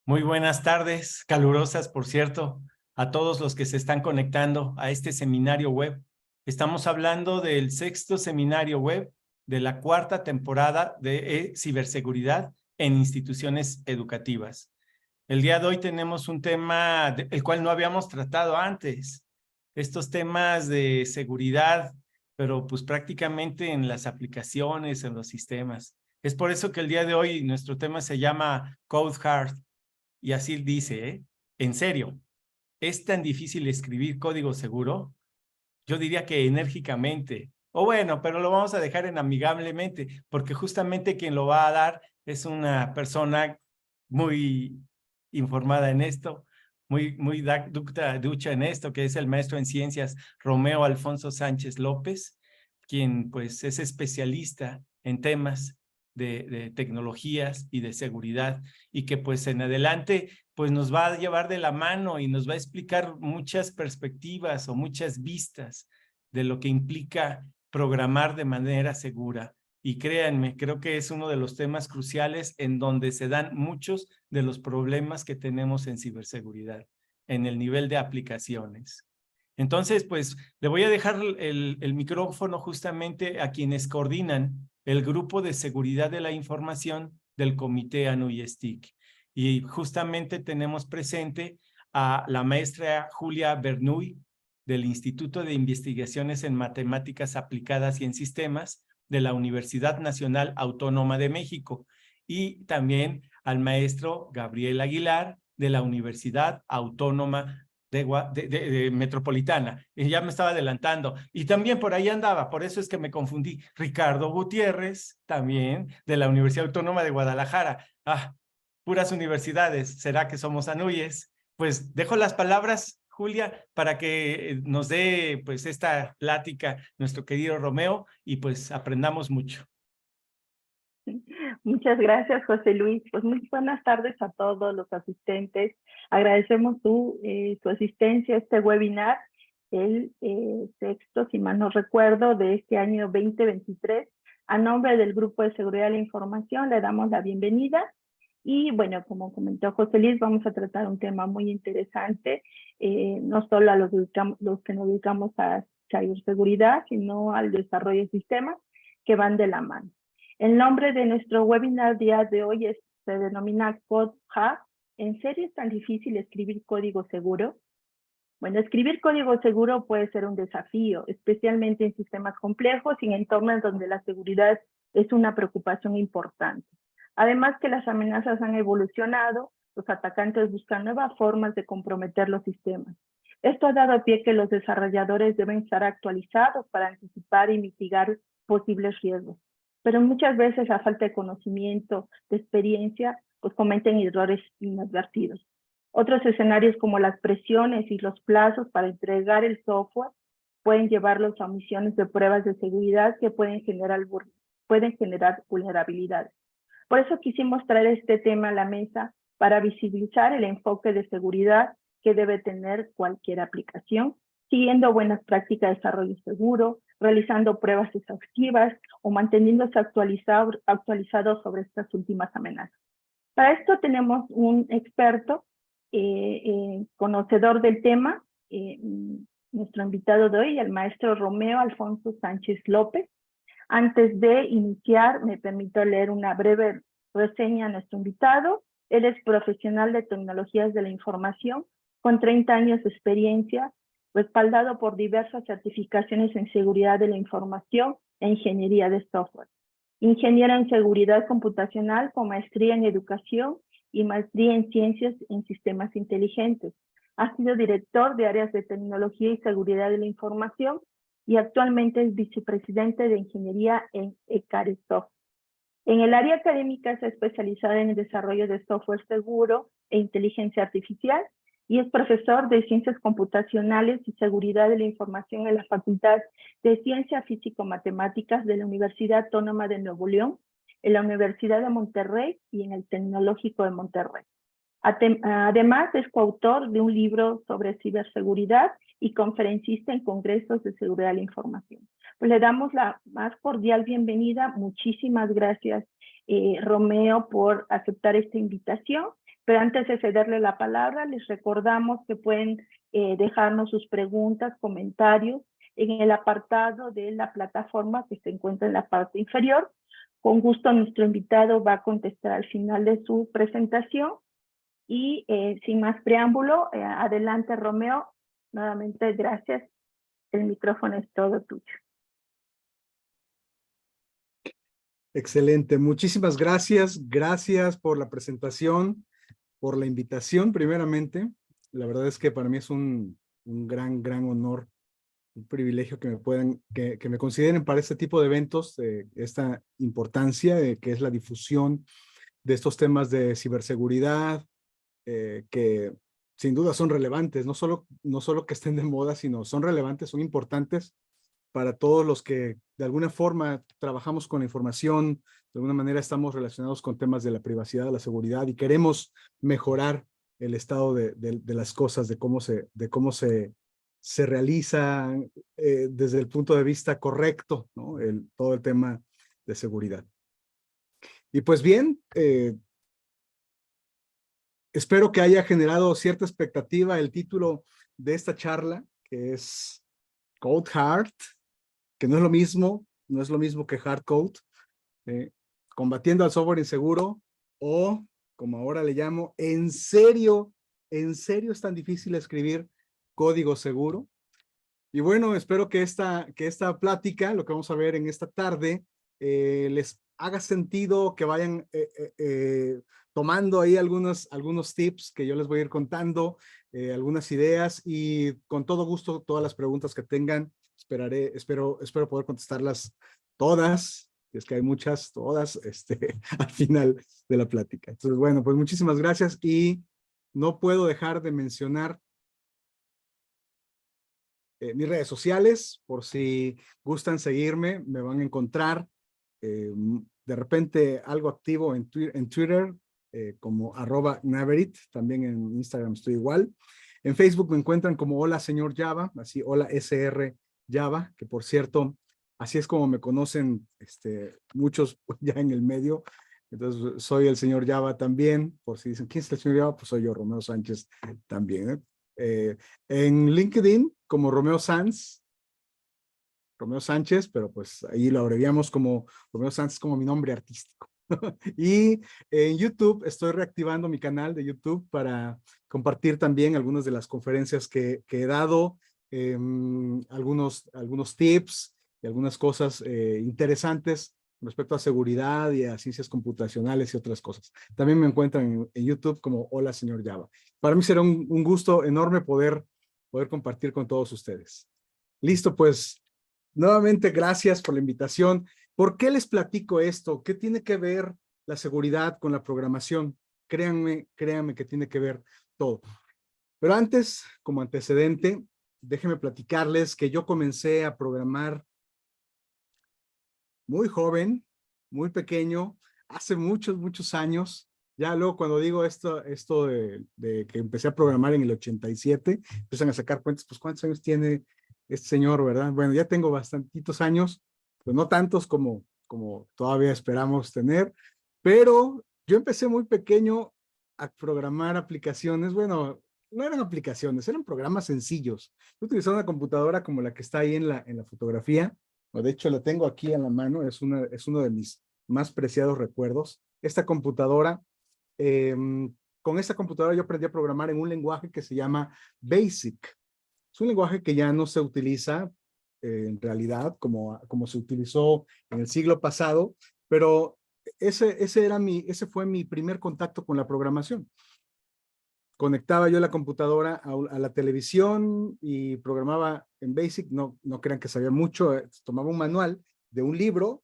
Muy buenas tardes, calurosas, por cierto, a todos los que se están conectando a este seminario web. Estamos hablando del sexto seminario web de la cuarta temporada de ciberseguridad en instituciones educativas. El día de hoy tenemos un tema el cual no habíamos tratado antes. Estos temas de seguridad, pero pues prácticamente en las aplicaciones, en los sistemas. Es por eso que el día de hoy nuestro tema se llama Code Hard. Y así dice, en serio, ¿es tan difícil escribir código seguro? Yo diría que enérgicamente. O bueno, pero lo vamos a dejar en amigablemente, porque justamente quien lo va a dar es una persona muy informada en esto, muy ducha en esto, que es el maestro en ciencias Romeo Alfonso Sánchez López, quien pues es especialista en temas de tecnologías y de seguridad, y que pues en adelante pues nos va a llevar de la mano y nos va a explicar muchas perspectivas o muchas vistas de lo que implica programar de manera segura. Y créanme, creo que es uno de los temas cruciales en donde se dan muchos de los problemas que tenemos en ciberseguridad, en el nivel de aplicaciones. Entonces, pues, le voy a dejar el micrófono justamente a quienes coordinan el grupo de seguridad de la información del Comité ANU-ISTIC. Y justamente tenemos presente a la maestra Julia Bernuy del Instituto de Investigaciones en Matemáticas Aplicadas y en Sistemas de la Universidad Nacional Autónoma de México, y también al maestro Gabriel Aguilar de la Universidad Autónoma de Metropolitana. Y ya me estaba adelantando. Y también por ahí andaba, por eso es que me confundí. Ricardo Gutiérrez, también de la Universidad Autónoma de Guadalajara. Puras universidades. ¿Será que somos anuyes? Pues dejo las palabras, Julia, para que nos dé pues esta plática nuestro querido Romeo y pues aprendamos mucho. Muchas gracias, José Luis. Pues muy buenas tardes a todos los asistentes. Agradecemos tu asistencia a este webinar, el sexto, si mal no recuerdo, de este año 2023. A nombre del Grupo de Seguridad de la Información le damos la bienvenida. Y bueno, como comentó José Luis, vamos a tratar un tema muy interesante, no solo a los que nos dedicamos a ciberseguridad, sino al desarrollo de sistemas que van de la mano. El nombre de nuestro webinar día de hoy se denomina Code Hard. ¿En serio es tan difícil escribir código seguro? Bueno, escribir código seguro puede ser un desafío, especialmente en sistemas complejos y en entornos donde la seguridad es una preocupación importante. Además que las amenazas han evolucionado, los atacantes buscan nuevas formas de comprometer los sistemas. Esto ha dado pie que los desarrolladores deben estar actualizados para anticipar y mitigar posibles riesgos. Pero muchas veces a falta de conocimiento, de experiencia, pues cometen errores inadvertidos. Otros escenarios como las presiones y los plazos para entregar el software pueden llevarlos a omisiones de pruebas de seguridad que pueden generar vulnerabilidades. Por eso quisimos traer este tema a la mesa para visibilizar el enfoque de seguridad que debe tener cualquier aplicación, siguiendo buenas prácticas de desarrollo seguro, realizando pruebas exhaustivas o manteniéndose actualizados sobre estas últimas amenazas. Para esto tenemos un experto, conocedor del tema, nuestro invitado de hoy, el maestro Romeo Alfonso Sánchez López. Antes de iniciar, me permito leer una breve reseña a nuestro invitado. Él es profesional de tecnologías de la información, con 30 años de experiencia, respaldado por diversas certificaciones en seguridad de la información e ingeniería de software. Ingeniero en seguridad computacional con maestría en educación y maestría en ciencias en sistemas inteligentes. Ha sido director de áreas de tecnología y seguridad de la información y actualmente es vicepresidente de ingeniería en Ecaresoft. En el área académica se ha especializado en el desarrollo de software seguro e inteligencia artificial y es profesor de Ciencias Computacionales y Seguridad de la Información en la Facultad de Ciencias Físico-Matemáticas de la Universidad Autónoma de Nuevo León, en la Universidad de Monterrey y en el Tecnológico de Monterrey. Además, es coautor de un libro sobre ciberseguridad y conferencista en congresos de seguridad de la información. Pues le damos la más cordial bienvenida. Muchísimas gracias, Romeo, por aceptar esta invitación. Pero antes de cederle la palabra, les recordamos que pueden dejarnos sus preguntas, comentarios en el apartado de la plataforma que se encuentra en la parte inferior. Con gusto nuestro invitado va a contestar al final de su presentación. Y sin más preámbulo, adelante Romeo. Nuevamente gracias. El micrófono es todo tuyo. Excelente, muchísimas gracias. Gracias por la presentación, por la invitación primeramente. La verdad es que para mí es un gran honor, un privilegio que me puedan, que me consideren para este tipo de eventos, esta importancia que es la difusión de estos temas de ciberseguridad, que sin duda son relevantes, no solo que estén de moda, sino son relevantes, son importantes para todos los que de alguna forma trabajamos con la información, de alguna manera estamos relacionados con temas de la privacidad, de la seguridad y queremos mejorar el estado de las cosas, de cómo se realiza desde el punto de vista correcto, ¿no? Todo el tema de seguridad. Y pues bien, espero que haya generado cierta expectativa el título de esta charla, que es Code Hard, que no es lo mismo que Hard Code, combatiendo al software inseguro, o como ahora le llamo, en serio es tan difícil escribir código seguro. Y bueno, espero que esta plática, lo que vamos a ver en esta tarde, les haga sentido, que vayan tomando ahí algunos tips que yo les voy a ir contando, algunas ideas, y con todo gusto todas las preguntas que tengan, espero poder contestarlas todas, si es que hay muchas, todas, al final de la plática. Entonces, bueno, pues muchísimas gracias, y no puedo dejar de mencionar mis redes sociales, por si gustan seguirme, me van a encontrar de repente algo activo en Twitter, como @Naverit, también en Instagram estoy igual. En Facebook me encuentran como Hola Señor Java, así Hola SR Java, que por cierto, así es como me conocen muchos ya en el medio. Entonces soy el señor Java también, por si dicen, ¿quién es el señor Java? Pues soy yo, Romeo Sánchez también. En LinkedIn como Romeo Sánchez, pero pues ahí lo abreviamos como Romeo Sánchez, como mi nombre artístico. Y en YouTube estoy reactivando mi canal de YouTube para compartir también algunas de las conferencias que he dado, algunos tips y algunas cosas interesantes respecto a seguridad y a ciencias computacionales y otras cosas. También me encuentran en YouTube como Hola Señor Java. Para mí será un gusto enorme poder compartir con todos ustedes. Listo, pues nuevamente gracias por la invitación. ¿Por qué les platico esto? ¿Qué tiene que ver la seguridad con la programación? Créanme que tiene que ver todo. Pero antes, como antecedente, déjenme platicarles que yo comencé a programar muy joven, muy pequeño, hace muchos años. Ya luego cuando digo esto de que empecé a programar en el 87, empiezan a sacar cuentas, pues ¿cuántos años tiene este señor, verdad? Bueno, ya tengo bastantitos años, pues no tantos como todavía esperamos tener, pero yo empecé muy pequeño a programar aplicaciones. Bueno, no eran aplicaciones, eran programas sencillos. Yo utilizaba una computadora como la que está ahí en la fotografía. De hecho, la tengo aquí en la mano, es uno de mis más preciados recuerdos. Esta computadora, con esta computadora yo aprendí a programar en un lenguaje que se llama BASIC. Es un lenguaje que ya no se utiliza en realidad como se utilizó en el siglo pasado, pero ese fue mi primer contacto con la programación. Conectaba yo la computadora a la televisión y programaba en BASIC. No crean que sabía mucho. Tomaba un manual de un libro,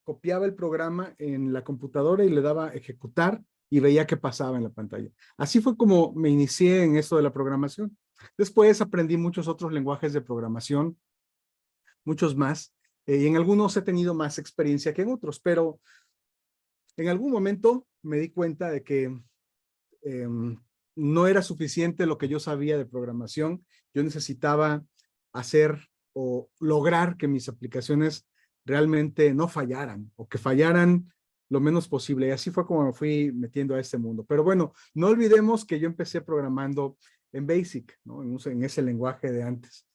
copiaba el programa en la computadora y le daba ejecutar y veía qué pasaba en la pantalla. Así fue como me inicié en esto de la programación. Después aprendí muchos otros lenguajes de programación, muchos más, y en algunos he tenido más experiencia que en otros, pero en algún momento me di cuenta de que no era suficiente lo que yo sabía de programación. Yo necesitaba hacer o lograr que mis aplicaciones realmente no fallaran, o que fallaran lo menos posible. Y así fue como me fui metiendo a este mundo. Pero bueno, no olvidemos que yo empecé programando en BASIC, ¿no? En ese lenguaje de antes.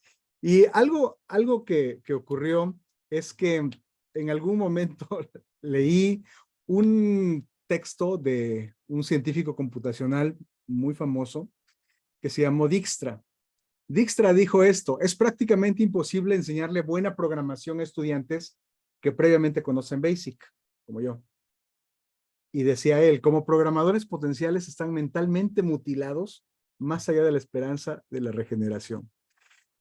Y algo que ocurrió es que en algún momento leí un texto de un científico computacional muy famoso que se llamó Dijkstra. Dijkstra dijo esto: es prácticamente imposible enseñarle buena programación a estudiantes que previamente conocen BASIC, como yo. Y decía él, como programadores potenciales están mentalmente mutilados más allá de la esperanza de la regeneración.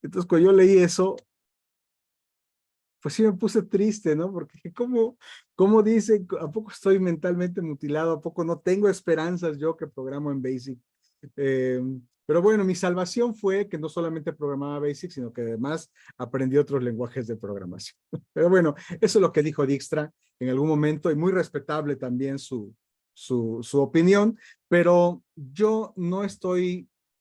Entonces, cuando yo leí eso, pues sí me puse triste, ¿no? Porque ¿cómo dice? ¿A poco estoy mentalmente mutilado? ¿A poco no tengo esperanzas yo que programo en BASIC? Pero bueno, mi salvación fue que no solamente programaba BASIC, sino que además aprendí otros lenguajes de programación. Pero bueno, eso es lo que dijo Dijkstra en algún momento, y muy respetable también su opinión, pero yo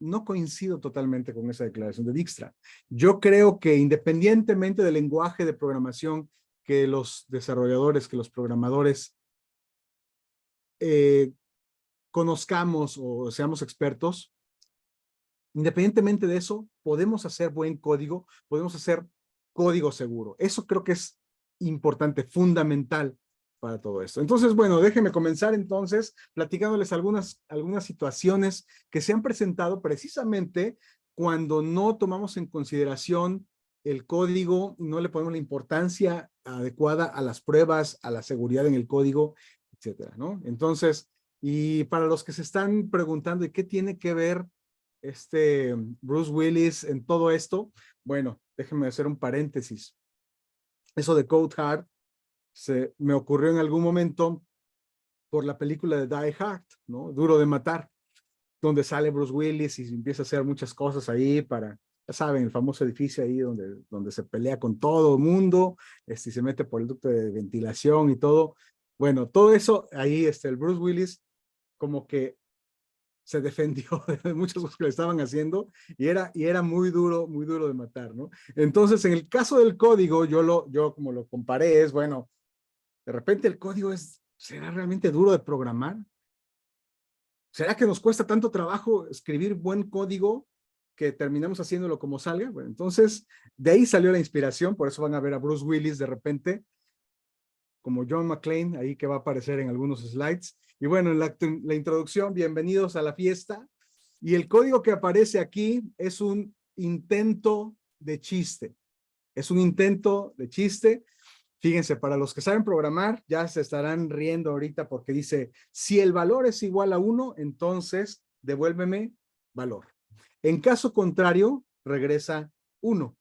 no coincido totalmente con esa declaración de Dijkstra. Yo creo que independientemente del lenguaje de programación que los desarrolladores, que los programadores conozcamos o seamos expertos, independientemente de eso, podemos hacer buen código, podemos hacer código seguro. Eso creo que es importante, fundamental para todo esto. Entonces, bueno, déjenme comenzar entonces platicándoles algunas situaciones que se han presentado precisamente cuando no tomamos en consideración el código, no le ponemos la importancia adecuada a las pruebas, a la seguridad en el código, etcétera, ¿no? Entonces, y para los que se están preguntando, ¿y qué tiene que ver Bruce Willis en todo esto? Bueno, déjenme hacer un paréntesis. Eso de Code Hard me ocurrió en algún momento por la película de Die Hard, ¿no? Duro de Matar, donde sale Bruce Willis y empieza a hacer muchas cosas ahí para, ya saben, el famoso edificio ahí donde se pelea con todo el mundo, y se mete por el ducto de ventilación y todo. Bueno, todo eso, ahí el Bruce Willis como que se defendió de muchas cosas que le estaban haciendo y era muy duro de matar, ¿no? Entonces, en el caso del código, yo como lo comparé es, bueno, de repente el código ¿será realmente duro de programar? ¿Será que nos cuesta tanto trabajo escribir buen código que terminamos haciéndolo como salga? Bueno, entonces, de ahí salió la inspiración, por eso van a ver a Bruce Willis de repente, como John McClane, ahí que va a aparecer en algunos slides. Y bueno, en la introducción, bienvenidos a la fiesta. Y el código que aparece aquí es un intento de chiste. Es un intento de chiste. Fíjense, para los que saben programar, ya se estarán riendo ahorita porque dice, si el valor es igual a 1, entonces devuélveme valor. En caso contrario, regresa 1,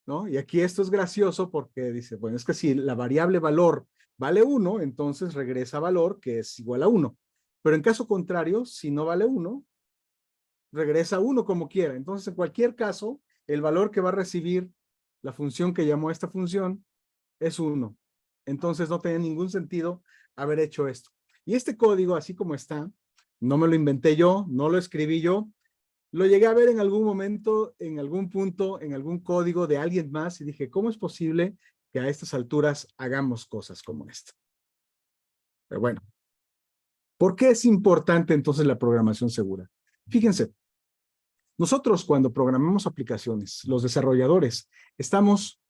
¿no? Y aquí esto es gracioso porque dice, bueno, es que si la variable valor vale 1, entonces regresa valor que es igual a 1. Pero en caso contrario, si no vale 1, regresa 1 como quiera. Entonces, en cualquier caso, el valor que va a recibir la función que llamó a esta función es 1. Entonces no tenía ningún sentido haber hecho esto. Y este código, así como está, no me lo inventé yo, no lo escribí yo, lo llegué a ver en algún momento, en algún punto, en algún código de alguien más y dije, ¿cómo es posible que a estas alturas hagamos cosas como esta? Pero bueno, ¿por qué es importante entonces la programación segura? Fíjense, nosotros cuando programamos aplicaciones, los desarrolladores, estamos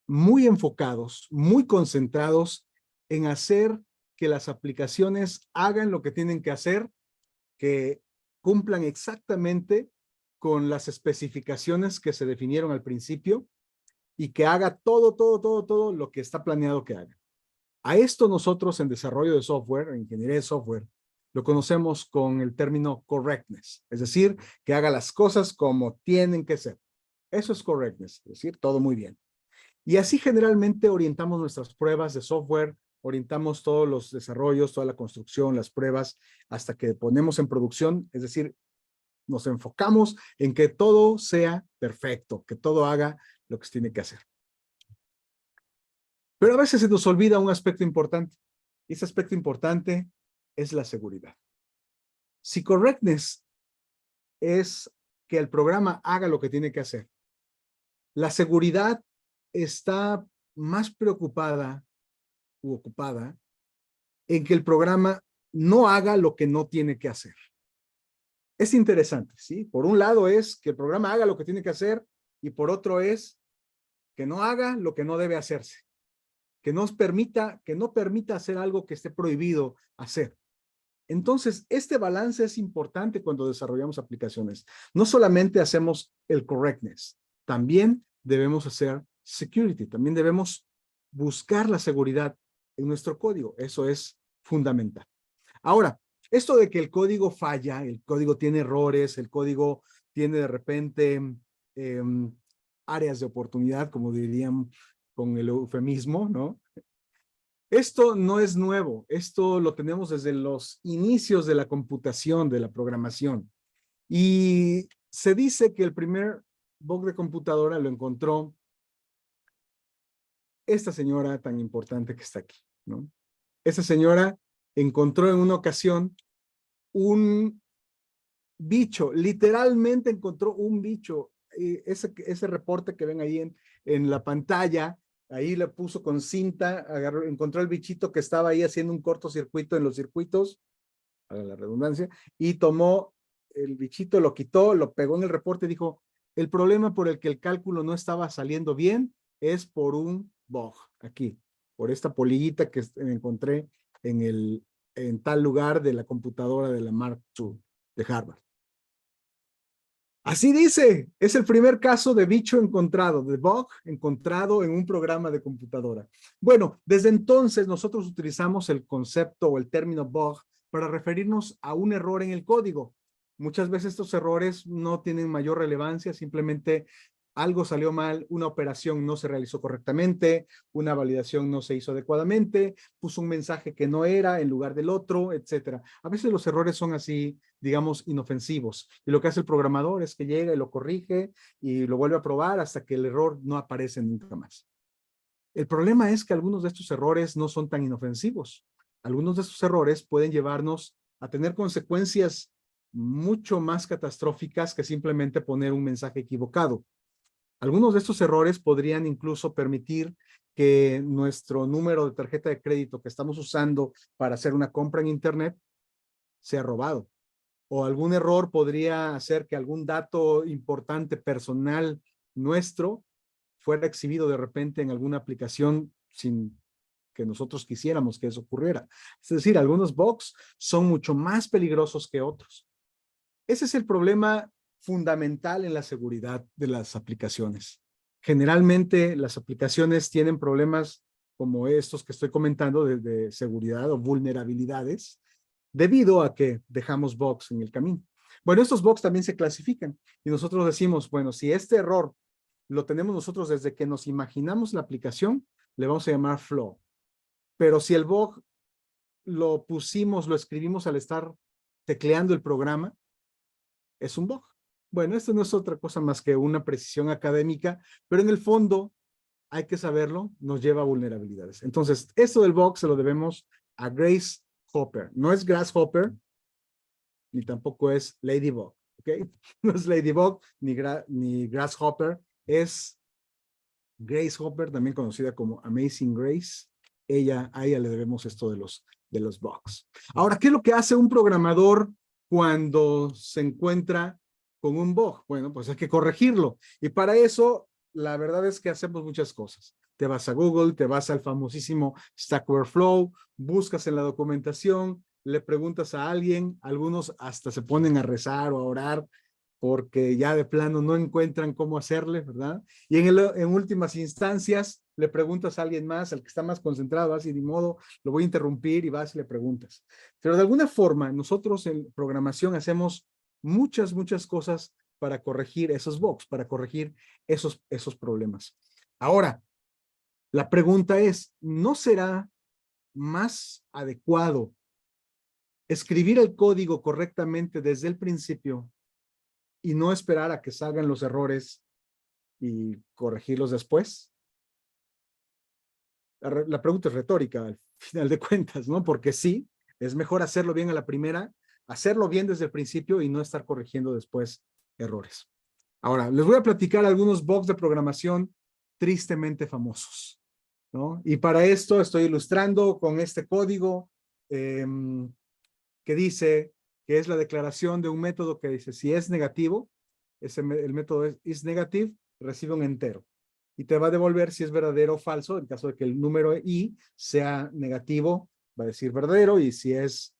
muy enfocados, muy concentrados en hacer que las aplicaciones hagan lo que tienen que hacer, que cumplan exactamente con las especificaciones que se definieron al principio y que haga todo lo que está planeado que haga. A esto nosotros en desarrollo de software, en ingeniería de software, lo conocemos con el término correctness, es decir, que haga las cosas como tienen que ser. Eso es correctness, es decir, todo muy bien. Y así generalmente orientamos nuestras pruebas de software, orientamos todos los desarrollos, toda la construcción, las pruebas, hasta que ponemos en producción, es decir, nos enfocamos en que todo sea perfecto, que todo haga lo que se tiene que hacer. Pero a veces se nos olvida un aspecto importante. Y ese aspecto importante es la seguridad. Si correctness es que el programa haga lo que tiene que hacer, la seguridad está más preocupada u ocupada en que el programa no haga lo que no tiene que hacer. Es interesante, ¿sí? Por un lado es que el programa haga lo que tiene que hacer y por otro es que no haga lo que no debe hacerse, que no permita hacer algo que esté prohibido hacer. Entonces, este balance es importante cuando desarrollamos aplicaciones. No solamente hacemos el correctness, también debemos hacer security, también debemos buscar la seguridad en nuestro código. Eso es fundamental. Ahora, esto de que el código falla, el código tiene errores, el código tiene de repente áreas de oportunidad, como dirían con el eufemismo, ¿no? Esto no es nuevo, esto lo tenemos desde los inicios de la computación, de la programación. Y se dice que el primer bug de computadora lo encontró esta señora tan importante que está aquí, ¿no? Esta señora encontró en una ocasión un bicho, literalmente encontró un bicho. Ese reporte que ven ahí en la pantalla, ahí le puso con cinta, encontró el bichito que estaba ahí haciendo un cortocircuito en los circuitos, a la redundancia, y tomó el bichito, lo quitó, lo pegó en el reporte y dijo, el problema por el que el cálculo no estaba saliendo bien es por un bug, aquí, por esta polillita que encontré en tal lugar de la computadora de la Mark II de Harvard. Así dice, es el primer caso de bicho encontrado, de bug encontrado en un programa de computadora. Bueno, desde entonces nosotros utilizamos el concepto o el término bug para referirnos a un error en el código. Muchas veces estos errores no tienen mayor relevancia, simplemente algo salió mal, una operación no se realizó correctamente, una validación no se hizo adecuadamente, puso un mensaje que no era en lugar del otro, etcétera. A veces los errores son así, digamos, inofensivos. Y lo que hace el programador es que llega y lo corrige y lo vuelve a probar hasta que el error no aparece nunca más. El problema es que algunos de estos errores no son tan inofensivos. Algunos de estos errores pueden llevarnos a tener consecuencias mucho más catastróficas que simplemente poner un mensaje equivocado. Algunos de estos errores podrían incluso permitir que nuestro número de tarjeta de crédito que estamos usando para hacer una compra en Internet sea robado. O algún error podría hacer que algún dato importante personal nuestro fuera exhibido de repente en alguna aplicación sin que nosotros quisiéramos que eso ocurriera. Es decir, algunos bugs son mucho más peligrosos que otros. Ese es el problema fundamental en la seguridad de las aplicaciones. Generalmente las aplicaciones tienen problemas como estos que estoy comentando de seguridad o vulnerabilidades debido a que dejamos bugs en el camino. Bueno, estos bugs también se clasifican y nosotros decimos, bueno, si este error lo tenemos nosotros desde que nos imaginamos la aplicación, le vamos a llamar flaw. Pero si el bug lo escribimos al estar tecleando el programa, es un bug. Bueno, esto no es otra cosa más que una precisión académica, pero en el fondo, hay que saberlo, nos lleva a vulnerabilidades. Entonces, esto del bug se lo debemos a Grace Hopper. No es Grasshopper, ni tampoco es Ladybug, ¿ok? No es Ladybug ni Grasshopper, es Grace Hopper, también conocida como Amazing Grace. A ella le debemos esto de los bugs. Ahora, ¿qué es lo que hace un programador cuando se encuentra con un bug? Bueno, pues hay que corregirlo. Y para eso, la verdad es que hacemos muchas cosas. Te vas a Google, te vas al famosísimo Stack Overflow, buscas en la documentación, le preguntas a alguien, algunos hasta se ponen a rezar o a orar porque ya de plano no encuentran cómo hacerle, ¿verdad? Y en últimas instancias le preguntas a alguien más, al que está más concentrado, así de modo, lo voy a interrumpir y vas y le preguntas. Pero de alguna forma, nosotros en programación hacemos muchas cosas para corregir esos bugs, para corregir esos problemas. Ahora, la pregunta es, ¿no será más adecuado escribir el código correctamente desde el principio y no esperar a que salgan los errores y corregirlos después? La pregunta es retórica al final de cuentas, ¿no? Porque sí, es mejor hacerlo bien a la primera, hacerlo bien desde el principio y no estar corrigiendo después errores. Ahora, les voy a platicar algunos bugs de programación tristemente famosos, ¿no? Y para esto estoy ilustrando con este código que dice que es la declaración de un método que dice, si es negativo, el método is negative, recibe un entero. Y te va a devolver si es verdadero o falso, en caso de que el número i sea negativo, va a decir verdadero, y si es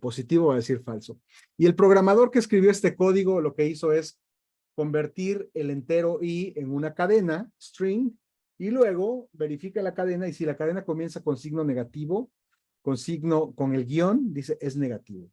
positivo, va a decir falso. Y el programador que escribió este código lo que hizo es convertir el entero i en una cadena, string, y luego verifica la cadena, y si la cadena comienza con signo negativo, con el guión, dice es negativo.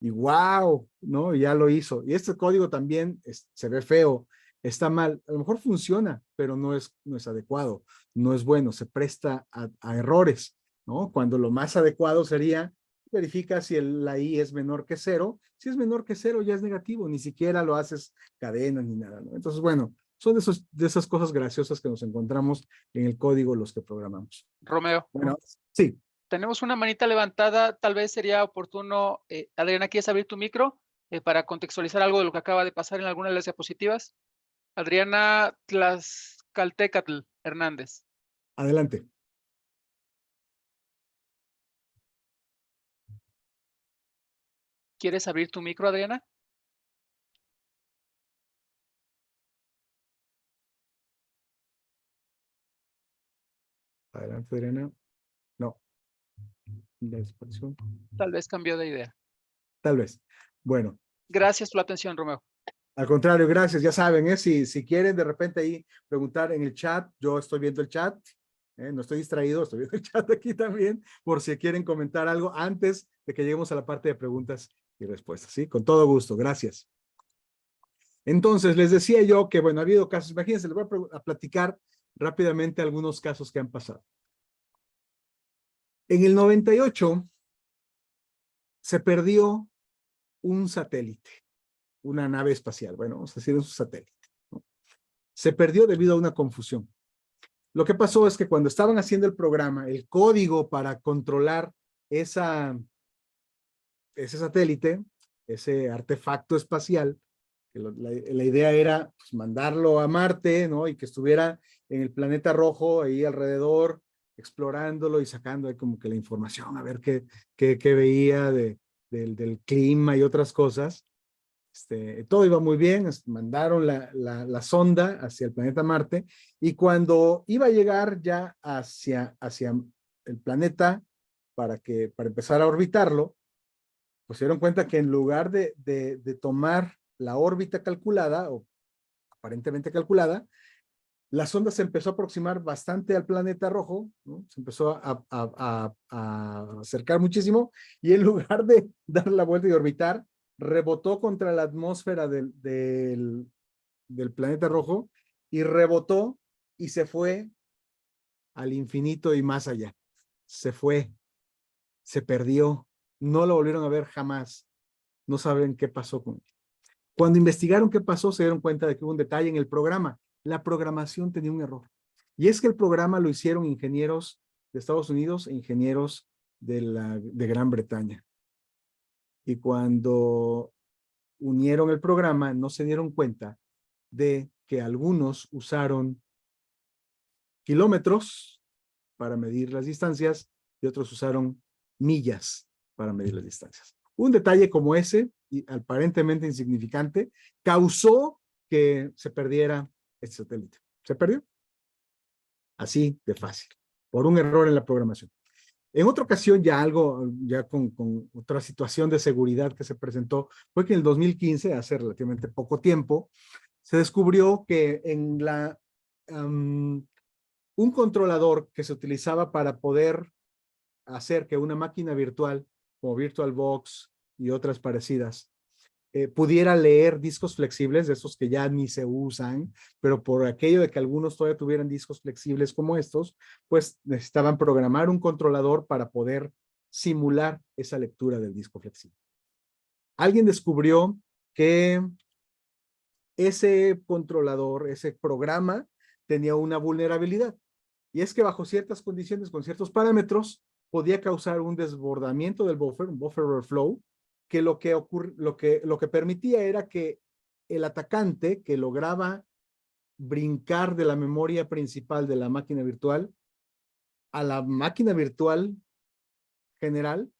Y wow, ¿no? Ya lo hizo. Y este código también se ve feo, está mal. A lo mejor funciona, pero no es adecuado, no es bueno, se presta a errores, ¿no? Cuando lo más adecuado sería, verifica si la i es menor que 0. Si es menor que 0 ya es negativo, ni siquiera lo haces cadena ni nada, ¿no? Entonces, bueno, son de esas cosas graciosas que nos encontramos en el código los que programamos. Romeo, Bueno, sí. tenemos una manita levantada, tal vez sería oportuno, Adriana, ¿quieres abrir tu micro para contextualizar algo de lo que acaba de pasar en alguna de las diapositivas? Adriana Tlaxcaltecatl Hernández. Adelante. ¿Quieres abrir tu micro, Adriana? Adelante, Adriana. No. Despacio. Tal vez cambió de idea. Tal vez. Bueno. Gracias por la atención, Romeo. Al contrario, gracias. Ya saben, si quieren de repente ahí preguntar en el chat, yo estoy viendo el chat, no estoy distraído, estoy viendo el chat aquí también, por si quieren comentar algo antes de que lleguemos a la parte de preguntas y respuestas, ¿sí? Con todo gusto, gracias. Entonces, les decía yo que, bueno, ha habido casos, imagínense, les voy a platicar rápidamente algunos casos que han pasado. En el 98 se perdió un satélite, una nave espacial, bueno, vamos a decir un satélite, ¿no? Se perdió debido a una confusión. Lo que pasó es que cuando estaban haciendo el programa, el código para controlar ese satélite, ese artefacto espacial, que la idea era pues, mandarlo a Marte, ¿no? Y que estuviera en el planeta rojo ahí alrededor, explorándolo y sacando ahí como que la información, a ver qué veía del clima y otras cosas. Todo iba muy bien, mandaron la sonda hacia el planeta Marte, y cuando iba a llegar ya hacia el planeta para empezar a orbitarlo, pues se dieron cuenta que en lugar de tomar la órbita calculada, o aparentemente calculada, la sonda se empezó a aproximar bastante al planeta rojo, ¿no? Se empezó a acercar muchísimo, y en lugar de dar la vuelta y orbitar, rebotó contra la atmósfera del planeta rojo, y rebotó y se fue al infinito y más allá. Se fue, se perdió, no lo volvieron a ver jamás. No saben qué pasó con él. Cuando investigaron qué pasó, se dieron cuenta de que hubo un detalle en el programa. La programación tenía un error. Y es que el programa lo hicieron ingenieros de Estados Unidos e ingenieros de Gran Bretaña. Y cuando unieron el programa, no se dieron cuenta de que algunos usaron kilómetros para medir las distancias y otros usaron millas para medir las distancias. Un detalle como ese, y aparentemente insignificante, causó que se perdiera este satélite. ¿Se perdió? Así de fácil, por un error en la programación. En otra ocasión, ya con otra situación de seguridad que se presentó, fue que en el 2015, hace relativamente poco tiempo, se descubrió que un controlador que se utilizaba para poder hacer que una máquina virtual, como VirtualBox y otras parecidas, pudiera leer discos flexibles, de esos que ya ni se usan, pero por aquello de que algunos todavía tuvieran discos flexibles como estos, pues necesitaban programar un controlador para poder simular esa lectura del disco flexible. Alguien descubrió que ese controlador, ese programa, tenía una vulnerabilidad, y es que bajo ciertas condiciones, con ciertos parámetros, podía causar un desbordamiento del buffer, un buffer overflow, que lo que permitía era que el atacante que lograba brincar de la memoria principal de la máquina virtual a la máquina virtual general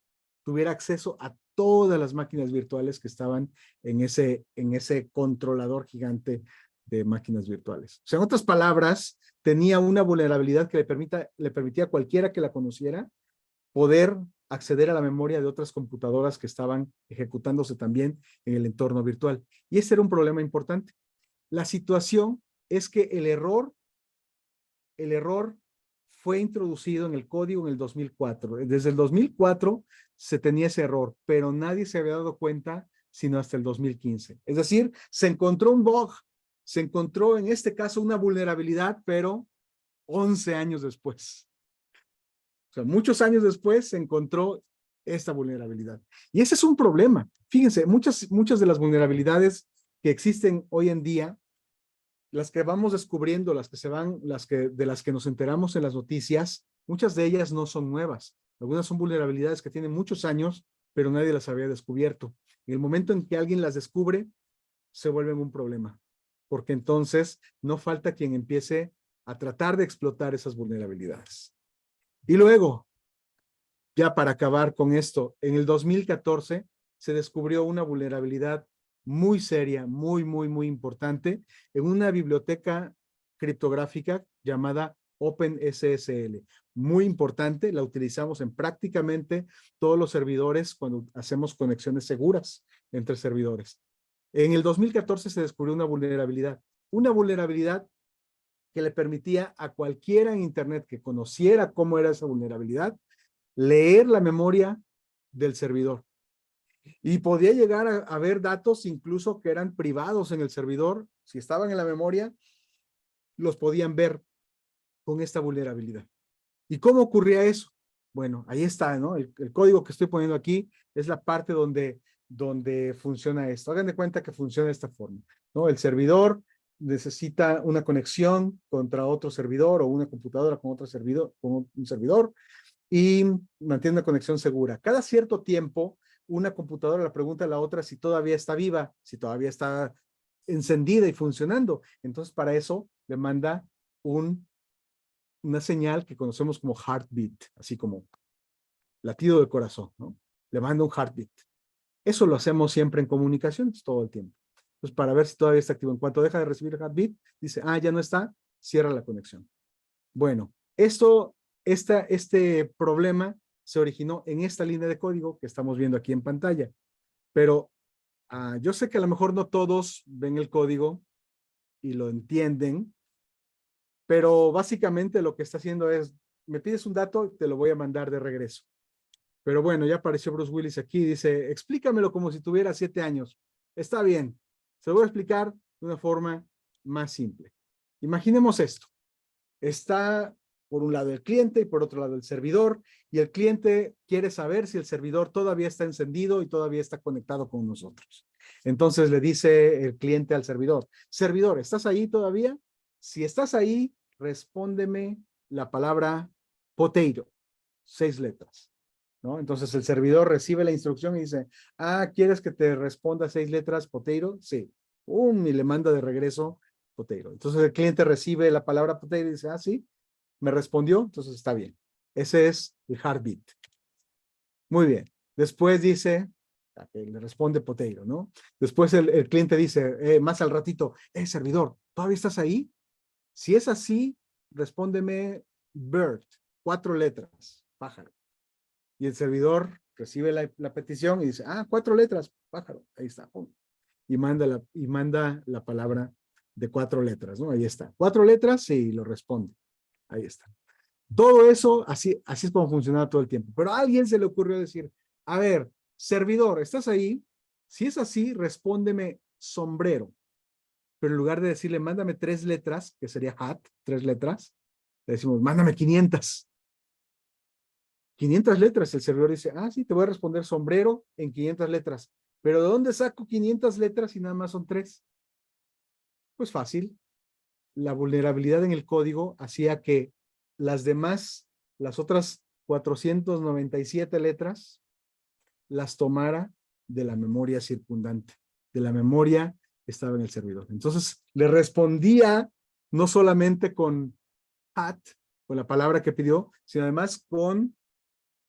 tuviera acceso a todas las máquinas virtuales que estaban en ese controlador gigante de máquinas virtuales. O sea, en otras palabras, tenía una vulnerabilidad que le permitía a cualquiera que la conociera poder acceder a la memoria de otras computadoras que estaban ejecutándose también en el entorno virtual. Y ese era un problema importante. La situación es que el error fue introducido en el código en el 2004. Desde el 2004 se tenía ese error, pero nadie se había dado cuenta sino hasta el 2015. Es decir, se encontró un bug, se encontró en este caso una vulnerabilidad, pero 11 años después. O sea, muchos años después se encontró esta vulnerabilidad. Y ese es un problema. Fíjense, muchas de las vulnerabilidades que existen hoy en día, las que vamos descubriendo, de las que nos enteramos en las noticias, muchas de ellas no son nuevas. Algunas son vulnerabilidades que tienen muchos años, pero nadie las había descubierto. En el momento en que alguien las descubre, se vuelven un problema, porque entonces no falta quien empiece a tratar de explotar esas vulnerabilidades. Y luego, ya para acabar con esto, en el 2014 se descubrió una vulnerabilidad muy seria, muy importante, en una biblioteca criptográfica llamada OpenSSL. Muy importante, la utilizamos en prácticamente todos los servidores cuando hacemos conexiones seguras entre servidores. En el 2014 se descubrió una vulnerabilidad que le permitía a cualquiera en Internet que conociera cómo era esa vulnerabilidad, leer la memoria del servidor. Y podía llegar a ver datos incluso que eran privados en el servidor. Si estaban en la memoria, los podían ver con esta vulnerabilidad. ¿Y cómo ocurría eso? Bueno, ahí está, ¿no? El código que estoy poniendo aquí es la parte donde funciona esto. Hagan de cuenta que funciona de esta forma, ¿no? El servidor necesita una conexión contra otro servidor o una computadora con otro servidor, con un servidor, y mantiene una conexión segura. Cada cierto tiempo, una computadora le pregunta a la otra si todavía está viva, si todavía está encendida y funcionando. Entonces, para eso le manda una señal que conocemos como heartbeat, así como latido del corazón, ¿no? Le manda un heartbeat. Eso lo hacemos siempre en comunicaciones todo el tiempo. Entonces, para ver si todavía está activo. En cuanto deja de recibir el heartbeat, dice, ya no está, cierra la conexión. Bueno, este problema se originó en esta línea de código que estamos viendo aquí en pantalla. Pero yo sé que a lo mejor no todos ven el código y lo entienden, pero básicamente lo que está haciendo es, me pides un dato, te lo voy a mandar de regreso. Pero bueno, ya apareció Bruce Willis aquí, dice, explícamelo como si tuviera 7 años. Está bien, se lo voy a explicar de una forma más simple. Imaginemos esto. Está por un lado el cliente y por otro lado el servidor, y el cliente quiere saber si el servidor todavía está encendido y todavía está conectado con nosotros. Entonces le dice el cliente al servidor, servidor, ¿estás ahí todavía? Si estás ahí, respóndeme la palabra potato, 6 letras. ¿No? Entonces el servidor recibe la instrucción y dice, ¿quieres que te responda 6 letras potato? Sí. Y le manda de regreso potato. Entonces el cliente recibe la palabra potato y dice, sí, me respondió, entonces está bien. Ese es el heartbeat. Muy bien. Después dice, le responde potato, ¿no? Después el cliente dice, más al ratito, servidor, ¿todavía estás ahí? Si es así, respóndeme bird, 4 letras, pájaro. Y el servidor recibe la petición y dice, 4 letras, pájaro, ahí está. Y manda la palabra de 4 letras, ¿no? Ahí está. 4 letras, sí, lo responde. Ahí está. Todo eso, así es como funcionaba todo el tiempo. Pero a alguien se le ocurrió decir, a ver, servidor, ¿estás ahí? Si es así, respóndeme sombrero. Pero en lugar de decirle, mándame 3 letras, que sería hat, 3 letras, le decimos, mándame 500. 500 letras. El servidor dice, sí, te voy a responder sombrero en 500 letras. Pero ¿de dónde saco 500 letras y nada más son 3? Pues fácil. La vulnerabilidad en el código hacía que las otras 497 letras, las tomara de la memoria circundante, de la memoria que estaba en el servidor. Entonces, le respondía no solamente con hat, con la palabra que pidió, sino además con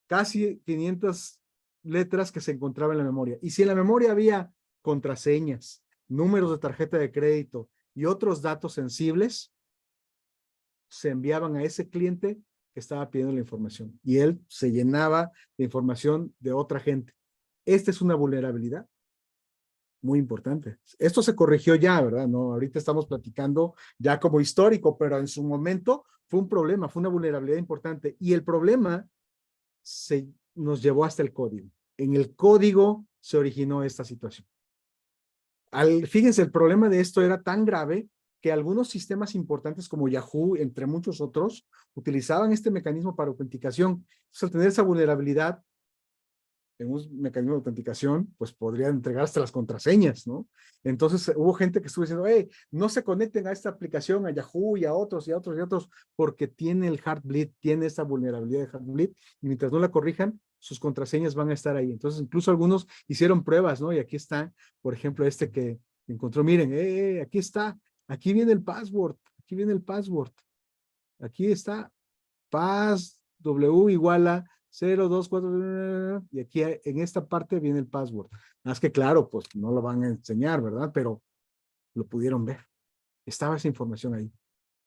casi 500 letras que se encontraban en la memoria. Y si en la memoria había contraseñas, números de tarjeta de crédito y otros datos sensibles, se enviaban a ese cliente que estaba pidiendo la información y él se llenaba de información de otra gente. Esta es una vulnerabilidad muy importante. Esto se corrigió ya, ¿verdad? No, ahorita estamos platicando ya como histórico, pero en su momento fue un problema, fue una vulnerabilidad importante. Y el problema nos llevó hasta el código. En el código se originó esta situación. Fíjense, el problema de esto era tan grave que algunos sistemas importantes como Yahoo, entre muchos otros, utilizaban este mecanismo para autenticación. Entonces, al tener esa vulnerabilidad en un mecanismo de autenticación, pues podrían entregar hasta las contraseñas, ¿no? Entonces hubo gente que estuvo diciendo, hey, no se conecten a esta aplicación, a Yahoo y a otros y a otros y a otros, porque tiene el Heartbleed, tiene esta vulnerabilidad de Heartbleed, y mientras no la corrijan, sus contraseñas van a estar ahí. Entonces incluso algunos hicieron pruebas, ¿no? Y aquí está, por ejemplo, este que encontró, miren, aquí está, aquí viene el password, aquí viene el password, aquí está, passw igual a 0, 2, 4, y aquí en esta parte viene el password. Más que claro, pues no lo van a enseñar, ¿verdad? Pero lo pudieron ver. Estaba esa información ahí.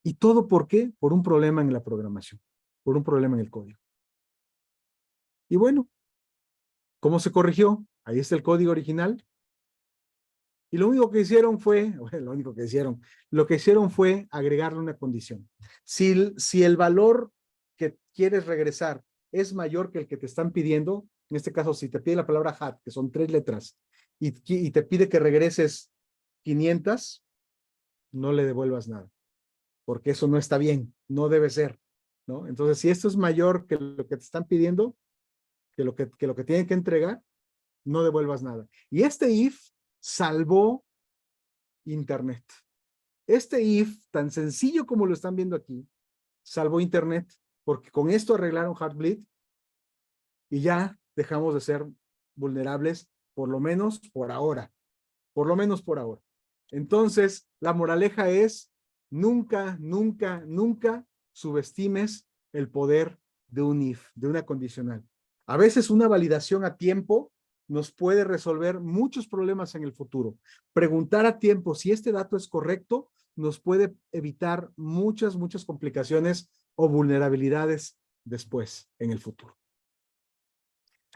¿Y todo por qué? Por un problema en la programación, por un problema en el código. Y bueno, ¿cómo se corrigió? Ahí está el código original. Y lo único que hicieron fue, lo que hicieron fue agregarle una condición. Si el valor que quieres regresar es mayor que el que te están pidiendo, en este caso, si te pide la palabra hat, que son 3 letras, y te pide que regreses 500, no le devuelvas nada, porque eso no está bien, no debe ser, ¿no? Entonces, si esto es mayor que lo que te están pidiendo, que lo que tienen que entregar, no devuelvas nada. Y este if salvó Internet. Este if, tan sencillo como lo están viendo aquí, salvó Internet, porque con esto arreglaron Heartbleed y ya dejamos de ser vulnerables, por lo menos por ahora. Por lo menos por ahora. Entonces, la moraleja es, nunca, nunca, nunca subestimes el poder de un if, de una condicional. A veces una validación a tiempo nos puede resolver muchos problemas en el futuro. Preguntar a tiempo si este dato es correcto nos puede evitar muchas complicaciones o vulnerabilidades después, en el futuro.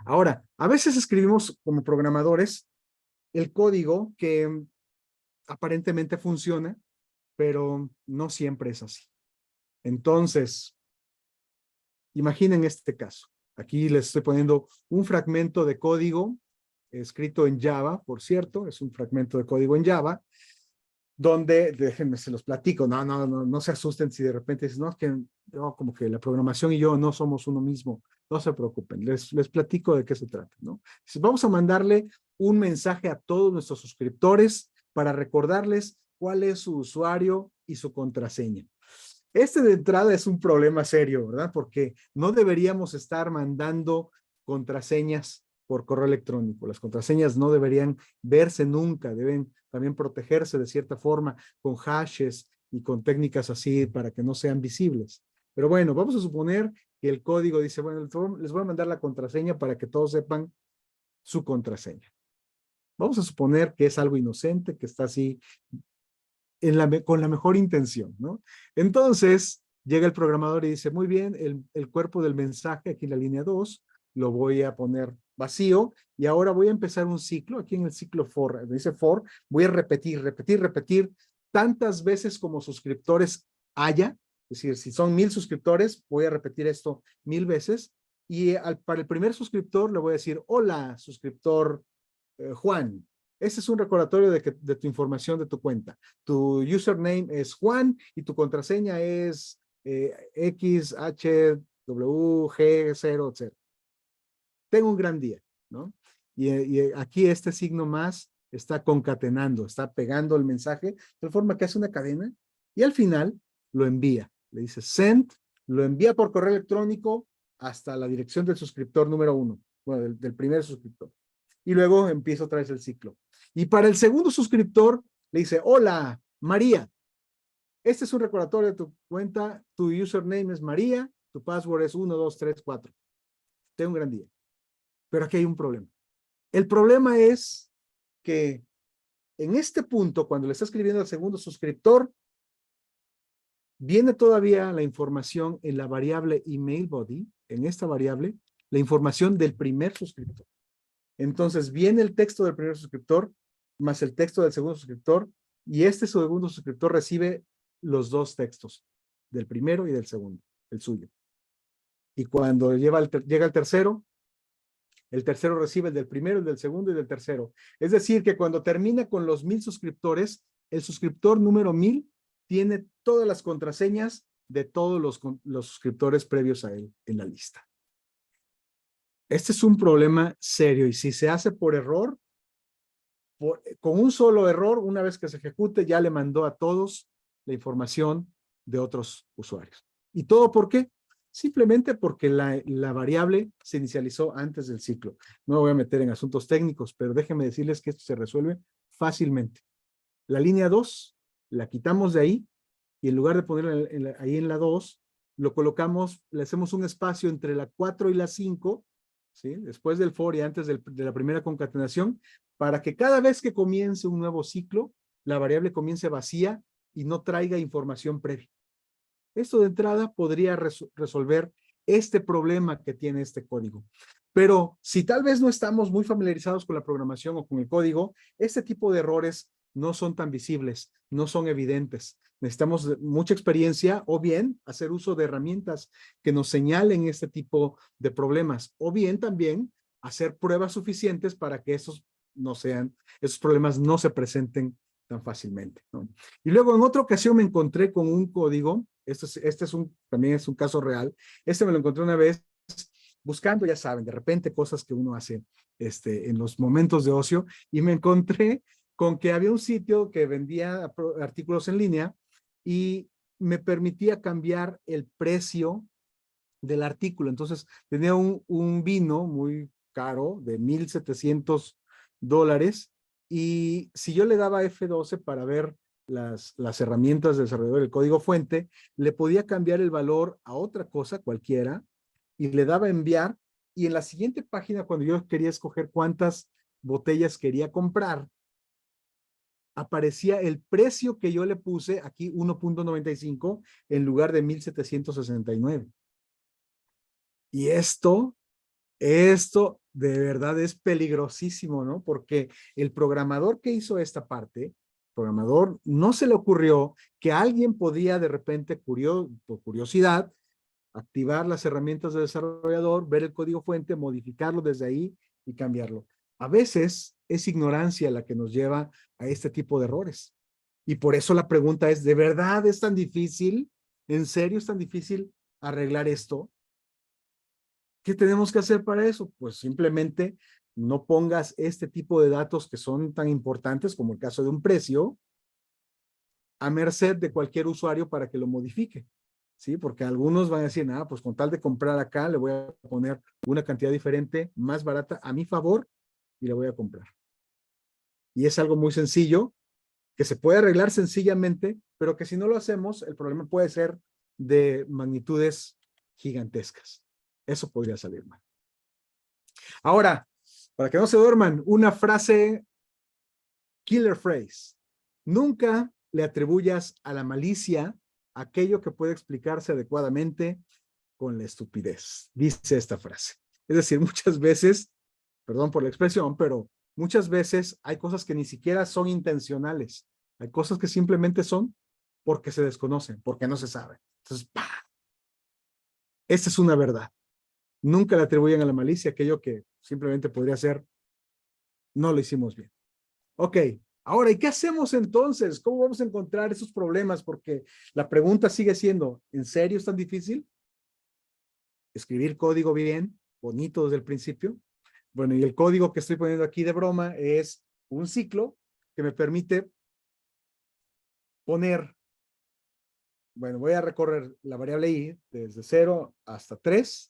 Ahora, a veces escribimos como programadores el código que aparentemente funciona, pero no siempre es así. Entonces, imaginen este caso. Aquí les estoy poniendo un fragmento de código escrito en Java, por cierto, es un fragmento de código en Java, donde, déjenme, se los platico, no se asusten si de repente dicen, no, es que no, como que la programación y yo no somos uno mismo, no se preocupen, les platico de qué se trata, ¿no? Entonces, vamos a mandarle un mensaje a todos nuestros suscriptores para recordarles cuál es su usuario y su contraseña. Este de entrada es un problema serio, ¿verdad? Porque no deberíamos estar mandando contraseñas por correo electrónico. Las contraseñas no deberían verse nunca, deben también protegerse de cierta forma con hashes y con técnicas así para que no sean visibles. Pero bueno, vamos a suponer que el código dice, bueno, les voy a mandar la contraseña para que todos sepan su contraseña. Vamos a suponer que es algo inocente, que está así con la mejor intención, ¿no? Entonces, llega el programador y dice, muy bien, el cuerpo del mensaje, aquí en la línea 2, lo voy a poner vacío, y ahora voy a empezar un ciclo, aquí en el ciclo for, dice for, voy a repetir tantas veces como suscriptores haya, es decir, si son 1000 suscriptores, voy a repetir esto 1000 veces, y para el primer suscriptor le voy a decir, hola, suscriptor Juan, este es un recordatorio de tu información de tu cuenta. Tu username es Juan y tu contraseña es XHWG0, etc. Tengo un gran día, ¿no? Y aquí este signo más está concatenando, está pegando el mensaje de forma que hace una cadena y al final lo envía. Le dice send, lo envía por correo electrónico hasta la dirección del suscriptor número 1, bueno, del primer suscriptor. Y luego empieza otra vez el ciclo. Y para el segundo suscriptor le dice, hola, María. Este es un recordatorio de tu cuenta, tu username es María, tu password es 1, 2, 3, 4. tenga un gran día. Pero aquí hay un problema. El problema es que en este punto, cuando le está escribiendo al segundo suscriptor, viene todavía la información en la variable email body, en esta variable, la información del primer suscriptor. Entonces viene el texto del primer suscriptor más el texto del segundo suscriptor y este segundo suscriptor recibe los dos textos, del primero y del segundo, el suyo. Y cuando llega el tercero recibe el del primero, el del segundo y del tercero. Es decir, que cuando termina con los 1000 suscriptores, el suscriptor número 1000 tiene todas las contraseñas de todos los suscriptores previos a él en la lista. Este es un problema serio y si se hace por error, con un solo error, una vez que se ejecute, ya le mandó a todos la información de otros usuarios. ¿Y todo por qué? Simplemente porque la variable se inicializó antes del ciclo. No me voy a meter en asuntos técnicos, pero déjenme decirles que esto se resuelve fácilmente. La línea 2 la quitamos de ahí y en lugar de ponerla ahí en la 2, lo colocamos, le hacemos un espacio entre la 4 y la 5, ¿sí? Después del for y antes de la primera concatenación, para que cada vez que comience un nuevo ciclo, la variable comience vacía y no traiga información previa. Esto de entrada podría resolver este problema que tiene este código. Pero si tal vez no estamos muy familiarizados con la programación o con el código, este tipo de errores no son tan visibles, no son evidentes. Necesitamos mucha experiencia o bien hacer uso de herramientas que nos señalen este tipo de problemas o bien también hacer pruebas suficientes para que esos problemas no se presenten tan fácilmente, ¿no? Y luego en otra ocasión me encontré con un código, también es un caso real, me lo encontré una vez buscando, ya saben, de repente cosas que uno hace en los momentos de ocio, y me encontré con que había un sitio que vendía artículos en línea y me permitía cambiar el precio del artículo. Entonces tenía un vino muy caro de $1,700 y si yo le daba F12 para ver las herramientas de desarrollador del código fuente, le podía cambiar el valor a otra cosa cualquiera y le daba enviar y en la siguiente página cuando yo quería escoger cuántas botellas quería comprar, aparecía el precio que yo le puse aquí 1.95 en lugar de 1,769. Y esto de verdad es peligrosísimo, ¿no? Porque el programador que hizo esta parte, programador, no se le ocurrió que alguien podía de repente, por curiosidad, activar las herramientas de desarrollador, ver el código fuente, modificarlo desde ahí y cambiarlo. A veces es ignorancia la que nos lleva a este tipo de errores. Y por eso la pregunta es, ¿de verdad es tan difícil? ¿En serio es tan difícil arreglar esto? ¿Qué tenemos que hacer para eso? Pues simplemente no pongas este tipo de datos que son tan importantes como el caso de un precio a merced de cualquier usuario para que lo modifique, ¿sí? Porque algunos van a decir, pues con tal de comprar acá le voy a poner una cantidad diferente, más barata a mi favor y la voy a comprar. Y es algo muy sencillo que se puede arreglar sencillamente, pero que si no lo hacemos, el problema puede ser de magnitudes gigantescas. Eso podría salir mal. Ahora, para que no se duerman, una frase killer phrase. Nunca le atribuyas a la malicia aquello que puede explicarse adecuadamente con la estupidez. Dice esta frase. Es decir, muchas veces, perdón por la expresión, pero muchas veces hay cosas que ni siquiera son intencionales. Hay cosas que simplemente son porque se desconocen, porque no se sabe. Entonces, ¡pah! Esta es una verdad. Nunca le atribuyen a la malicia aquello que simplemente podría ser, no lo hicimos bien. Ok, ahora, ¿y qué hacemos entonces? ¿Cómo vamos a encontrar esos problemas? Porque la pregunta sigue siendo, ¿en serio es tan difícil? Escribir código bien, bonito desde el principio. Bueno, y el código que estoy poniendo aquí de broma es un ciclo que me permite poner, bueno, voy a recorrer la variable i desde 0 hasta 3,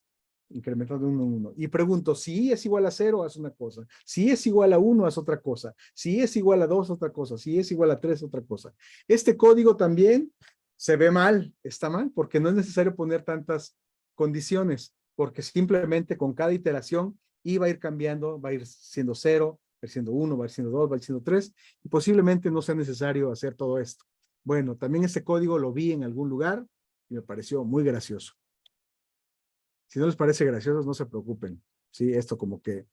incrementando 1, 1. Y pregunto, si i es igual a 0, haz una cosa. Si i es igual a 1, haz otra cosa. Si i es igual a 2, otra cosa. Si i es igual a 3, otra cosa. Este código también se ve mal, está mal, porque no es necesario poner tantas condiciones. porque simplemente con cada iteración iba a ir cambiando, va a ir siendo 0, va a ir siendo 1, va a ir siendo 2, va a ir siendo 3, y posiblemente no sea necesario hacer todo esto. Bueno, también este código lo vi en algún lugar y me pareció muy gracioso. Si no les parece gracioso, no se preocupen. Sí, esto como que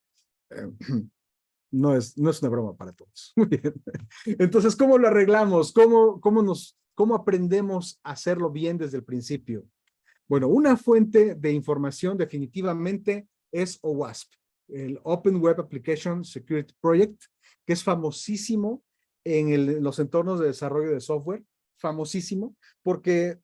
no es una broma para todos. Muy bien. Entonces, ¿cómo lo arreglamos? ¿Cómo aprendemos a hacerlo bien desde el principio? Bueno, una fuente de información definitivamente es OWASP, el Open Web Application Security Project, que es famosísimo en los entornos de desarrollo de software, famosísimo, porque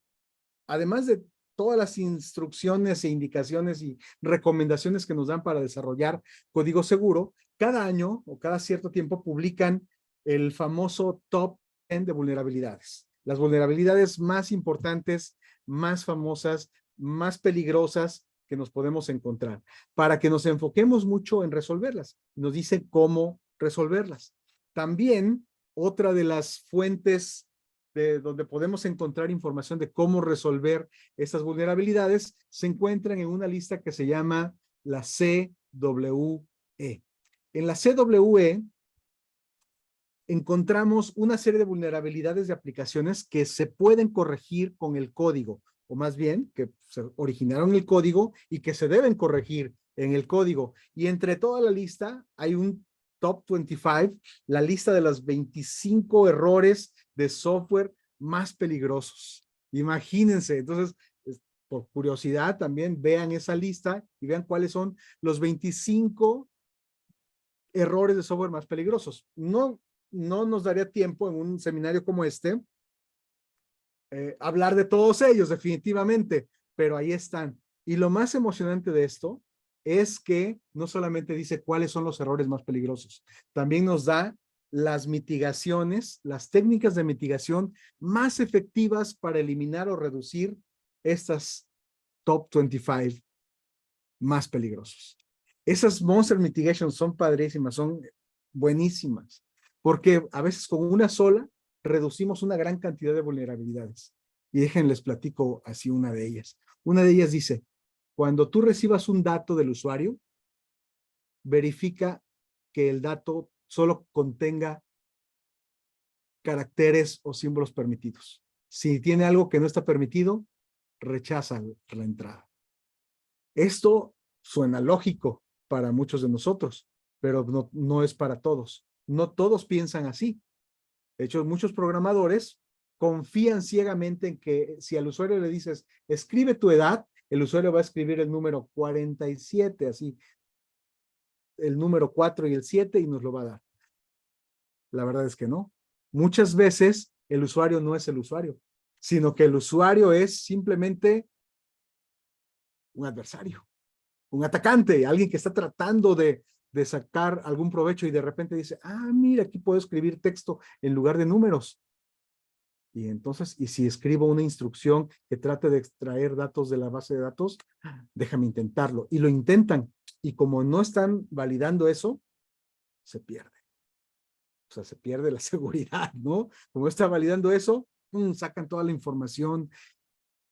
además de todas las instrucciones e indicaciones y recomendaciones que nos dan para desarrollar código seguro, cada año o cada cierto tiempo publican el famoso Top 10 de vulnerabilidades. Las vulnerabilidades más importantes, más famosas, más peligrosas que nos podemos encontrar, para que nos enfoquemos mucho en resolverlas. Nos dice cómo resolverlas. También otra de las fuentes de donde podemos encontrar información de cómo resolver estas vulnerabilidades se encuentran en una lista que se llama la CWE. En la CWE encontramos una serie de vulnerabilidades de aplicaciones que se pueden corregir con el código, o más bien que se originaron en el código y que se deben corregir en el código. Y entre toda la lista hay un Top 25, la lista de los 25 errores de software más peligrosos. Imagínense, entonces, por curiosidad también vean esa lista y vean cuáles son los 25 errores de software más peligrosos. No nos daría tiempo en un seminario como este hablar de todos ellos definitivamente, pero ahí están. Y lo más emocionante de esto es que no solamente dice cuáles son los errores más peligrosos, también nos da las mitigaciones, las técnicas de mitigación más efectivas para eliminar o reducir estas top 25 más peligrosos. Esas Monster Mitigations son padrísimas, son buenísimas, porque a veces con una sola reducimos una gran cantidad de vulnerabilidades. Y déjenles platico así una de ellas. Una de ellas dice, cuando tú recibas un dato del usuario, verifica que el dato solo contenga caracteres o símbolos permitidos. Si tiene algo que no está permitido, rechaza la entrada. Esto suena lógico para muchos de nosotros, pero no es para todos. No todos piensan así. De hecho, muchos programadores confían ciegamente en que si al usuario le dices, escribe tu edad, el usuario va a escribir el número 47, así, el número 4 y el 7 y nos lo va a dar. La verdad es que no. Muchas veces el usuario no es el usuario, sino que el usuario es simplemente un adversario, un atacante, alguien que está tratando de sacar algún provecho y de repente dice, mira, aquí puedo escribir texto en lugar de números. Y entonces, y si escribo una instrucción que trate de extraer datos de la base de datos, déjame intentarlo. Y lo intentan. Y como no están validando eso, se pierde. O sea, se pierde la seguridad, ¿no? Como está validando eso, sacan toda la información,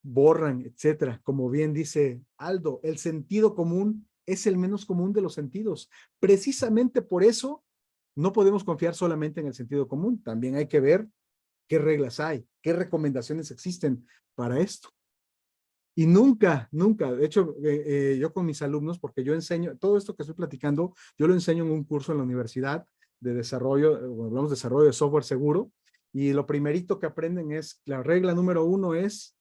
borran, etcétera. Como bien dice Aldo, el sentido común es el menos común de los sentidos. Precisamente por eso no podemos confiar solamente en el sentido común. También hay que ver qué reglas hay, qué recomendaciones existen para esto. Y nunca, de hecho, yo con mis alumnos, porque yo enseño, todo esto que estoy platicando, yo lo enseño en un curso en la universidad de desarrollo, hablamos de desarrollo de software seguro, y lo primerito que aprenden es, la regla número 1 es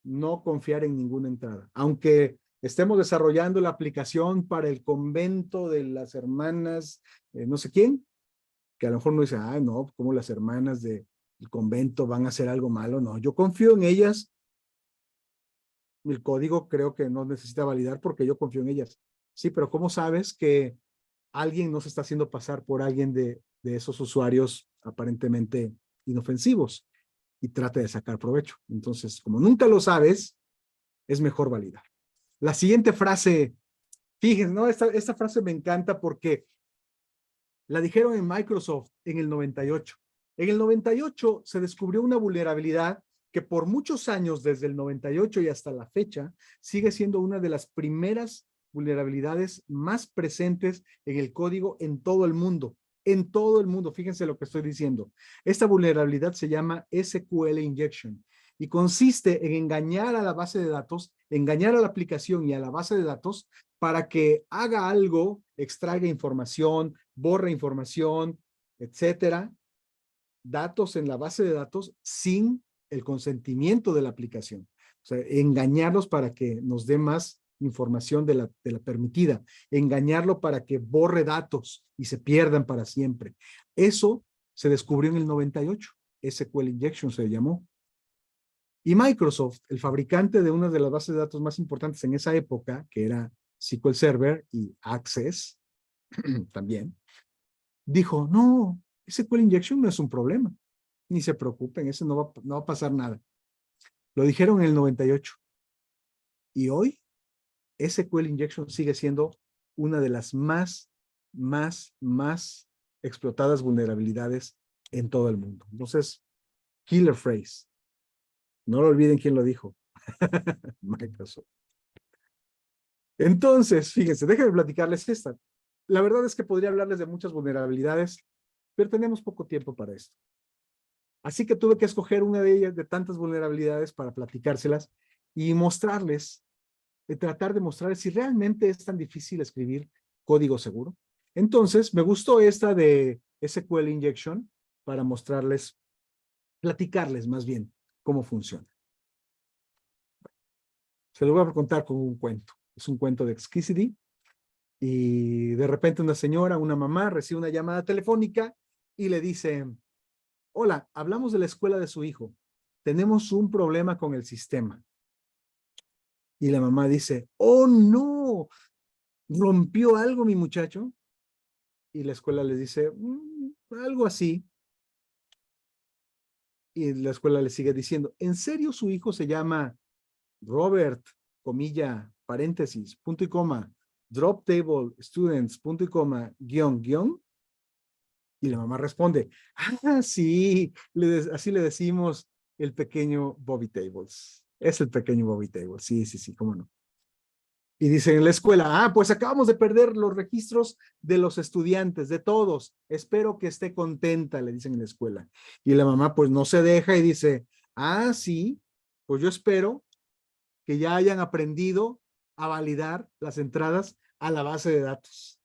no confiar en ninguna entrada. Aunque estemos desarrollando la aplicación para el convento de las hermanas, no sé quién, que a lo mejor uno dice, no, ¿cómo las hermanas del convento van a hacer algo malo? No, yo confío en ellas. El código creo que no necesita validar porque yo confío en ellas. Sí, pero ¿cómo sabes que alguien no se está haciendo pasar por alguien de esos usuarios aparentemente inofensivos y trate de sacar provecho? Entonces, como nunca lo sabes, es mejor validar. La siguiente frase, fíjense, ¿no? Esta frase me encanta porque la dijeron en Microsoft en el 98. En el 98 se descubrió una vulnerabilidad que por muchos años, desde el 98 y hasta la fecha, sigue siendo una de las primeras vulnerabilidades más presentes en el código en todo el mundo. En todo el mundo, fíjense lo que estoy diciendo. Esta vulnerabilidad se llama SQL injection y consiste en engañar a la base de datos, engañar a la aplicación y a la base de datos para que haga algo, extraiga información, borre información, etcétera, datos en la base de datos sin el consentimiento de la aplicación. O sea, engañarlos para que nos dé más información de la permitida, engañarlo para que borre datos y se pierdan para siempre. Eso se descubrió en el 98, SQL Injection se llamó. Y Microsoft, el fabricante de una de las bases de datos más importantes en esa época, que era SQL Server y Access, también, dijo, no, SQL Injection no es un problema, ni se preocupen, eso no va a pasar nada. Lo dijeron en el 98. Y hoy, SQL Injection sigue siendo una de las más explotadas vulnerabilidades en todo el mundo. Entonces, killer phrase. No lo olviden quién lo dijo. Microsoft. Entonces, fíjense, déjenme platicarles esta. La verdad es que podría hablarles de muchas vulnerabilidades, pero tenemos poco tiempo para esto. Así que tuve que escoger una de ellas, de tantas vulnerabilidades, para platicárselas y mostrarles, tratar de mostrarles si realmente es tan difícil escribir código seguro. Entonces, me gustó esta de SQL Injection para mostrarles, platicarles más bien cómo funciona. Se lo voy a contar con un cuento. Es un cuento de Exquisity. Y de repente una señora, una mamá, recibe una llamada telefónica y le dice, hola, hablamos de la escuela de su hijo. Tenemos un problema con el sistema. Y la mamá dice, oh no, ¿rompió algo mi muchacho? Y la escuela les dice, algo así. Y la escuela le sigue diciendo, ¿en serio su hijo se llama Robert, comilla, paréntesis, punto y coma, drop table, students, punto y coma, guión, guión? Y la mamá responde, sí, así le decimos el pequeño Bobby Tables. Es el pequeño Bobby Tables, sí, cómo no. Y dicen en la escuela, pues acabamos de perder los registros de los estudiantes, de todos. Espero que esté contenta, le dicen en la escuela. Y la mamá pues no se deja y dice, sí, pues yo espero que ya hayan aprendido a validar las entradas a la base de datos.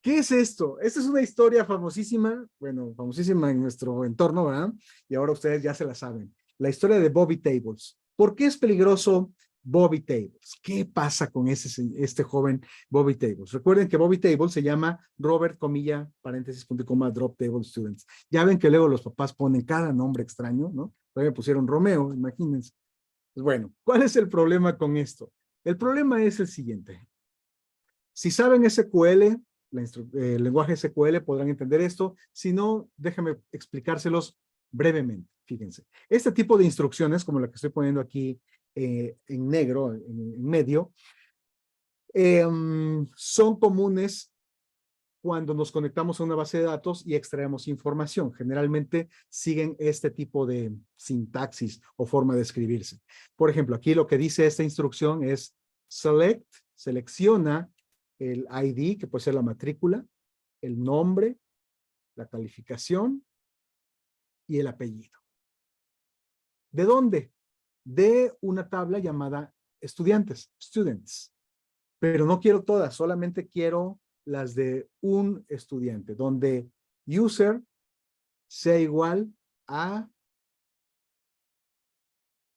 ¿Qué es esto? Esta es una historia famosísima, bueno, famosísima en nuestro entorno, ¿verdad? Y ahora ustedes ya se la saben. La historia de Bobby Tables. ¿Por qué es peligroso Bobby Tables? ¿Qué pasa con este joven Bobby Tables? Recuerden que Bobby Tables se llama Robert, comilla, paréntesis, punto y coma, drop table students. Ya ven que luego los papás ponen cada nombre extraño, ¿no? Todavía pusieron Romeo, imagínense. Pues bueno, ¿cuál es el problema con esto? El problema es el siguiente. Si saben SQL, el lenguaje SQL, podrán entender esto. Si no, déjenme explicárselos brevemente. Fíjense. Este tipo de instrucciones, como la que estoy poniendo aquí en negro, en medio, son comunes cuando nos conectamos a una base de datos y extraemos información. Generalmente siguen este tipo de sintaxis o forma de escribirse. Por ejemplo, aquí lo que dice esta instrucción es select, selecciona el ID, que puede ser la matrícula, el nombre, la calificación y el apellido. ¿De dónde? De una tabla llamada estudiantes, students. Pero no quiero todas, solamente quiero las de un estudiante, donde user sea igual a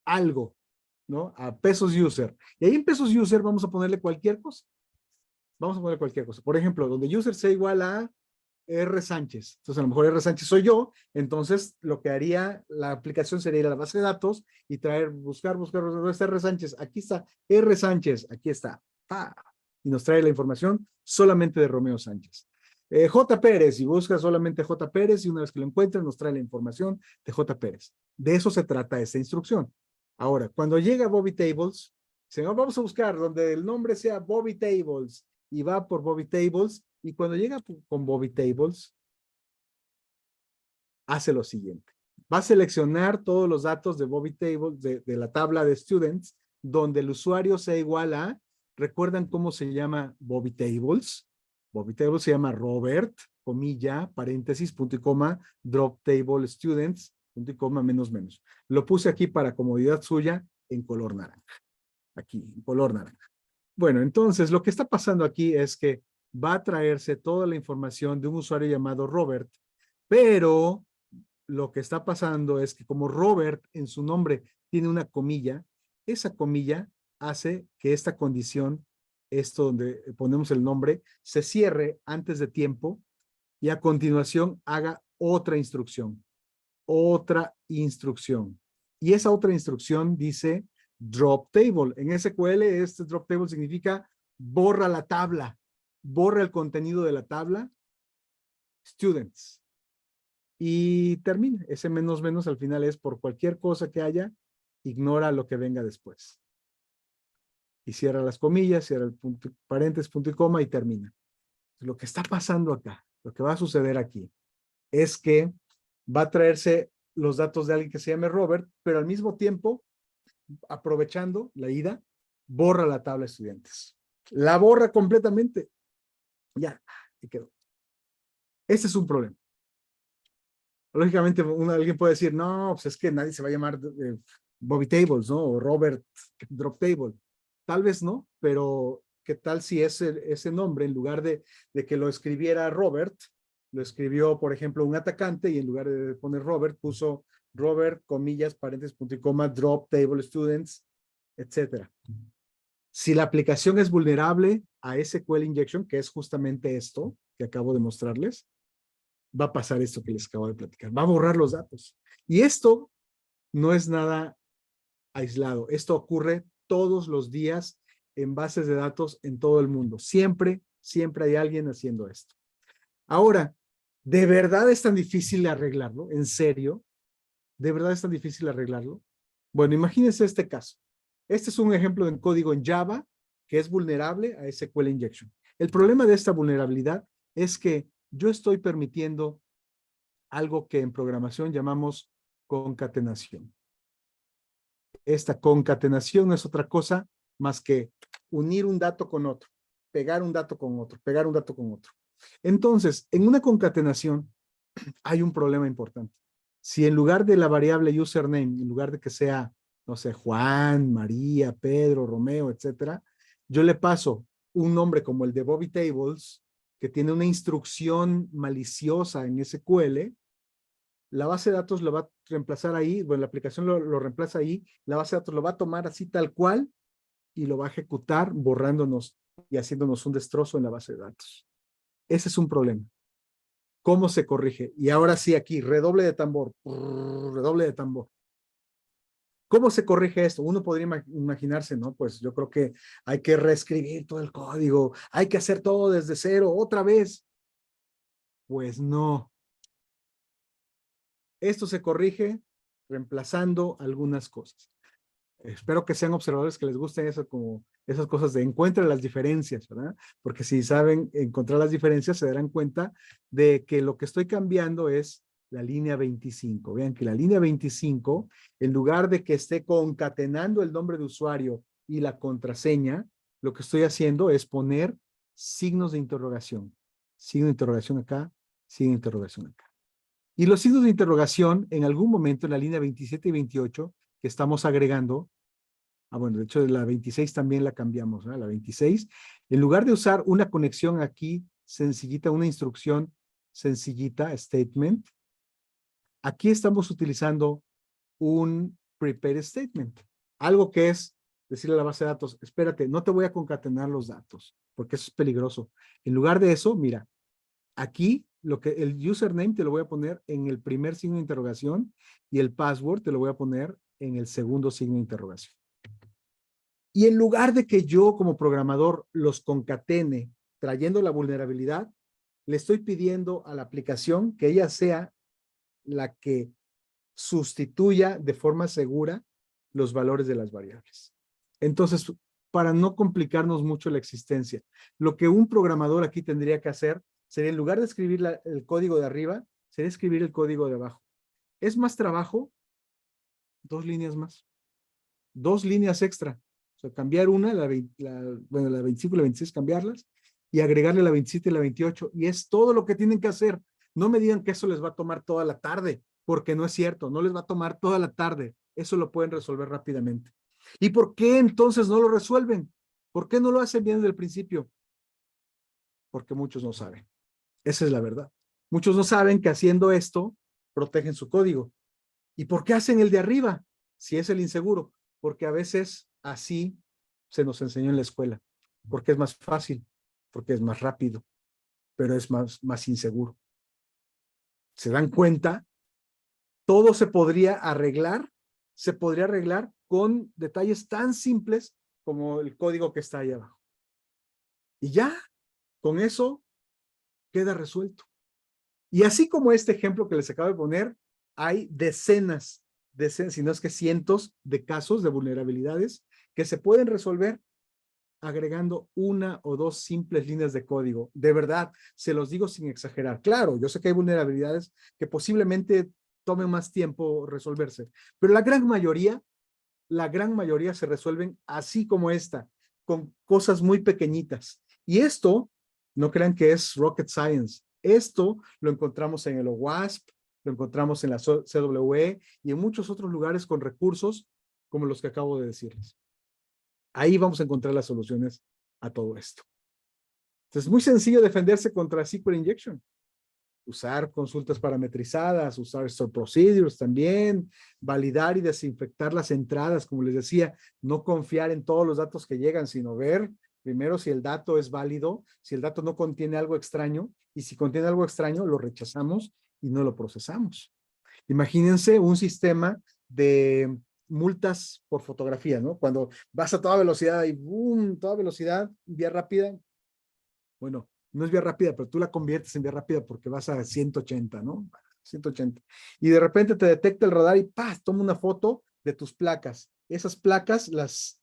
algo, ¿no? A pesos user. Y ahí en pesos user vamos a ponerle cualquier cosa. Vamos a poner cualquier cosa. Por ejemplo, donde user sea igual a R. Sánchez. Entonces, a lo mejor R. Sánchez soy yo. Entonces, lo que haría la aplicación sería ir a la base de datos y buscar, ¿dónde está R. Sánchez? Aquí está R. Sánchez. Aquí está. Y nos trae la información solamente de Romeo Sánchez. J. Pérez, y busca solamente J. Pérez, y una vez que lo encuentre, nos trae la información de J. Pérez. De eso se trata esta instrucción. Ahora, cuando llega Bobby Tables, vamos a buscar donde el nombre sea Bobby Tables, y va por Bobby Tables, y cuando llega con Bobby Tables, hace lo siguiente. Va a seleccionar todos los datos de Bobby Table, de la tabla de students, donde el usuario sea igual a, ¿recuerdan cómo se llama Bobby Tables? Bobby Tables se llama Robert, comilla, paréntesis, punto y coma, drop table students, punto y coma, menos. Lo puse aquí para comodidad suya en color naranja. Aquí, en color naranja. Bueno, entonces lo que está pasando aquí es que va a traerse toda la información de un usuario llamado Robert, pero lo que está pasando es que como Robert en su nombre tiene una comilla, esa comilla hace que esta condición, esto donde ponemos el nombre, se cierre antes de tiempo y a continuación haga otra instrucción. Y esa otra instrucción dice drop table. En SQL este drop table significa borra la tabla, borra el contenido de la tabla, students. Y termina. Ese menos al final es por cualquier cosa que haya, ignora lo que venga después. Y cierra las comillas, cierra el punto, paréntesis, punto y coma y termina. Lo que está pasando acá, lo que va a suceder aquí, es que va a traerse los datos de alguien que se llame Robert, pero al mismo tiempo, aprovechando la ida, borra la tabla de estudiantes. La borra completamente. Ya, y quedó. Este es un problema. Lógicamente, alguien puede decir, no, pues es que nadie se va a llamar Bobby Tables, ¿no? O Robert Drop Table. Tal vez no, pero ¿qué tal si ese nombre, en lugar de que lo escribiera Robert, lo escribió, por ejemplo, un atacante y en lugar de poner Robert, puso Robert, comillas, paréntesis, punto y coma, Drop Table Students, etcétera. Si la aplicación es vulnerable a SQL Injection, que es justamente esto que acabo de mostrarles, va a pasar esto que les acabo de platicar. Va a borrar los datos. Y esto no es nada aislado. Esto ocurre todos los días en bases de datos en todo el mundo. Siempre hay alguien haciendo esto. Ahora, ¿de verdad es tan difícil arreglarlo? ¿En serio? ¿De verdad es tan difícil arreglarlo? Bueno, imagínense este caso. Este es un ejemplo de código en Java que es vulnerable a SQL Injection. El problema de esta vulnerabilidad es que yo estoy permitiendo algo que en programación llamamos concatenación. Esta concatenación no es otra cosa más que unir un dato con otro, pegar un dato con otro, pegar un dato con otro. Entonces, en una concatenación hay un problema importante. Si en lugar de la variable username, en lugar de que sea, no sé, Juan, María, Pedro, Romeo, etcétera, yo le paso un nombre como el de Bobby Tables, que tiene una instrucción maliciosa en SQL, la base de datos lo va a reemplazar ahí, bueno, la aplicación lo reemplaza ahí, la base de datos lo va a tomar así tal cual y lo va a ejecutar borrándonos y haciéndonos un destrozo en la base de datos. Ese es un problema. ¿Cómo se corrige? Y ahora sí aquí, redoble de tambor, redoble de tambor. ¿Cómo se corrige esto? Uno podría imaginarse, ¿no? Pues yo creo que hay que reescribir todo el código, hay que hacer todo desde cero, otra vez. Pues no. Esto se corrige reemplazando algunas cosas. Espero que sean observadores que les gusten eso, como esas cosas de encuentren las diferencias, ¿verdad? Porque si saben encontrar las diferencias, se darán cuenta de que lo que estoy cambiando es la línea 25. Vean que la línea 25, en lugar de que esté concatenando el nombre de usuario y la contraseña, lo que estoy haciendo es poner signos de interrogación. Signo de interrogación acá, signo de interrogación acá. Y los signos de interrogación, en algún momento en la línea 27 y 28, que estamos agregando, bueno, de hecho la 26 también la cambiamos, ¿no? La 26, en lugar de usar una conexión aquí sencillita, una instrucción sencillita, statement, aquí estamos utilizando un prepare statement, algo que es decirle a la base de datos, espérate, no te voy a concatenar los datos, porque eso es peligroso. En lugar de eso, mira, aquí el username te lo voy a poner en el primer signo de interrogación y el password te lo voy a poner en el segundo signo de interrogación. Y en lugar de que yo como programador los concatene trayendo la vulnerabilidad, le estoy pidiendo a la aplicación que ella sea la que sustituya de forma segura los valores de las variables. Entonces, para no complicarnos mucho la existencia, lo que un programador aquí tendría que hacer sería, en lugar de escribir el código de arriba, sería escribir el código de abajo. ¿Es más trabajo? 2 líneas más. 2 líneas extra. O sea, cambiar una, la 25 y la 26, cambiarlas, y agregarle la 27 y la 28. Y es todo lo que tienen que hacer. No me digan que eso les va a tomar toda la tarde, porque no es cierto, no les va a tomar toda la tarde. Eso lo pueden resolver rápidamente. ¿Y por qué entonces no lo resuelven? ¿Por qué no lo hacen bien desde el principio? Porque muchos no saben. Esa es la verdad. Muchos no saben que haciendo esto protegen su código. ¿Y por qué hacen el de arriba? Si es el inseguro. Porque a veces así se nos enseñó en la escuela. Porque es más fácil, porque es más rápido, pero es más inseguro. ¿Se dan cuenta? Todo se podría arreglar con detalles tan simples como el código que está ahí abajo. Y ya, con eso queda resuelto. Y así como este ejemplo que les acabo de poner, hay decenas, si no es que cientos de casos de vulnerabilidades que se pueden resolver agregando 1 o 2 simples líneas de código. De verdad, se los digo sin exagerar. Claro, yo sé que hay vulnerabilidades que posiblemente tomen más tiempo resolverse, pero la gran mayoría se resuelven así como esta, con cosas muy pequeñitas. Y esto, no crean que es rocket science. Esto lo encontramos en el OWASP, lo encontramos en la CWE y en muchos otros lugares con recursos como los que acabo de decirles. Ahí vamos a encontrar las soluciones a todo esto. Entonces, es muy sencillo defenderse contra SQL injection. Usar consultas parametrizadas, usar store procedures también, validar y desinfectar las entradas, como les decía, no confiar en todos los datos que llegan, sino ver primero si el dato es válido, si el dato no contiene algo extraño, y si contiene algo extraño, lo rechazamos y no lo procesamos. Imagínense un sistema de multas por fotografía, ¿no? Cuando vas a toda velocidad y ¡boom! Toda velocidad, vía rápida. Bueno, no es vía rápida, pero tú la conviertes en vía rápida porque vas a 180, ¿no? 180. Y de repente te detecta el radar y ¡paz! Toma una foto de tus placas. Esas placas las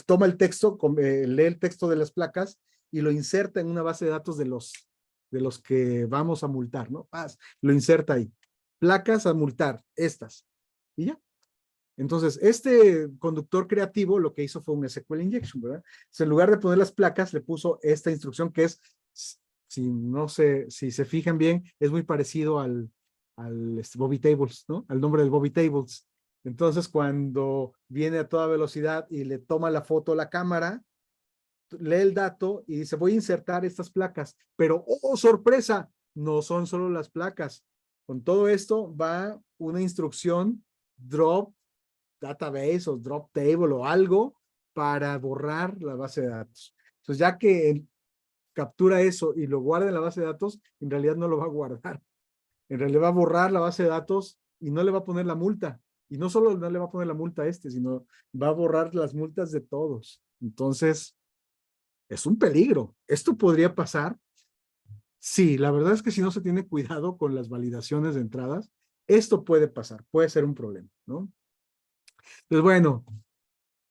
toma el texto, lee el texto de las placas y lo inserta en una base de datos de los que vamos a multar, ¿no? ¡Paz! Lo inserta ahí. Placas a multar, estas. Y ya. Entonces, este conductor creativo lo que hizo fue un SQL injection, ¿verdad? Entonces, en lugar de poner las placas, le puso esta instrucción que es, si se fijan bien, es muy parecido al Bobby Tables, ¿no? Al nombre del Bobby Tables. Entonces, cuando viene a toda velocidad y le toma la foto a la cámara, lee el dato y dice, voy a insertar estas placas, pero, ¡oh, sorpresa! No son solo las placas. Con todo esto va una instrucción drop database o drop table o algo para borrar la base de datos. Entonces, ya que captura eso y lo guarda en la base de datos, en realidad no lo va a guardar. En realidad va a borrar la base de datos y no le va a poner la multa. Y no solo no le va a poner la multa a sino va a borrar las multas de todos. Entonces, es un peligro. ¿Esto podría pasar? Sí, la verdad es que si no se tiene cuidado con las validaciones de entradas, esto puede pasar, puede ser un problema, ¿no? Pues bueno,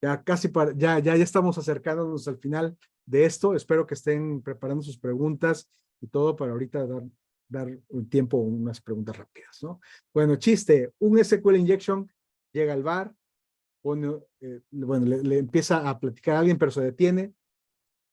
ya casi ya estamos acercándonos al final de esto. Espero que estén preparando sus preguntas y todo para ahorita dar un tiempo, unas preguntas rápidas, ¿no? Bueno, chiste, un SQL injection llega al bar, bueno, le empieza a platicar a alguien, pero se detiene,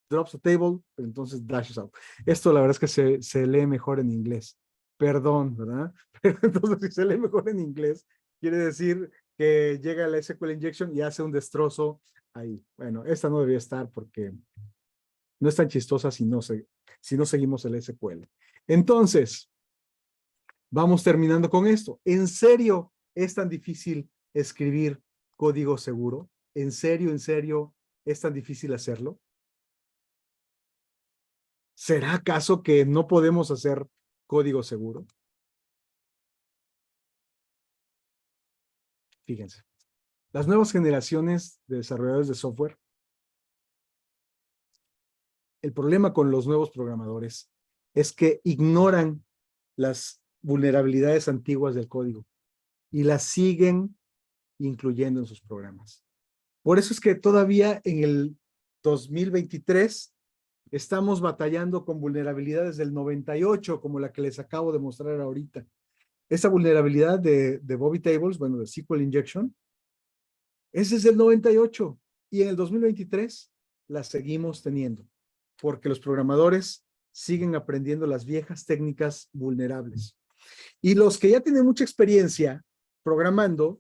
drops a table, pero entonces dashes out. Esto la verdad es que se lee mejor en inglés. Perdón, ¿verdad? Pero entonces si se lee mejor en inglés, quiere decir que llega la SQL injection y hace un destrozo ahí. Bueno, esta no debería estar porque no es tan chistosa si no seguimos el SQL. Entonces, vamos terminando con esto. ¿En serio es tan difícil escribir código seguro? ¿En serio es tan difícil hacerlo? ¿Será acaso que no podemos hacer código seguro? Fíjense, las nuevas generaciones de desarrolladores de software, el problema con los nuevos programadores es que ignoran las vulnerabilidades antiguas del código y las siguen incluyendo en sus programas. Por eso es que todavía en el 2023 estamos batallando con vulnerabilidades del 98, como la que les acabo de mostrar ahorita. Esa vulnerabilidad de Bobby Tables, bueno, de SQL Injection, ese es el 98 y en el 2023 la seguimos teniendo, porque los programadores siguen aprendiendo las viejas técnicas vulnerables. Y los que ya tienen mucha experiencia programando,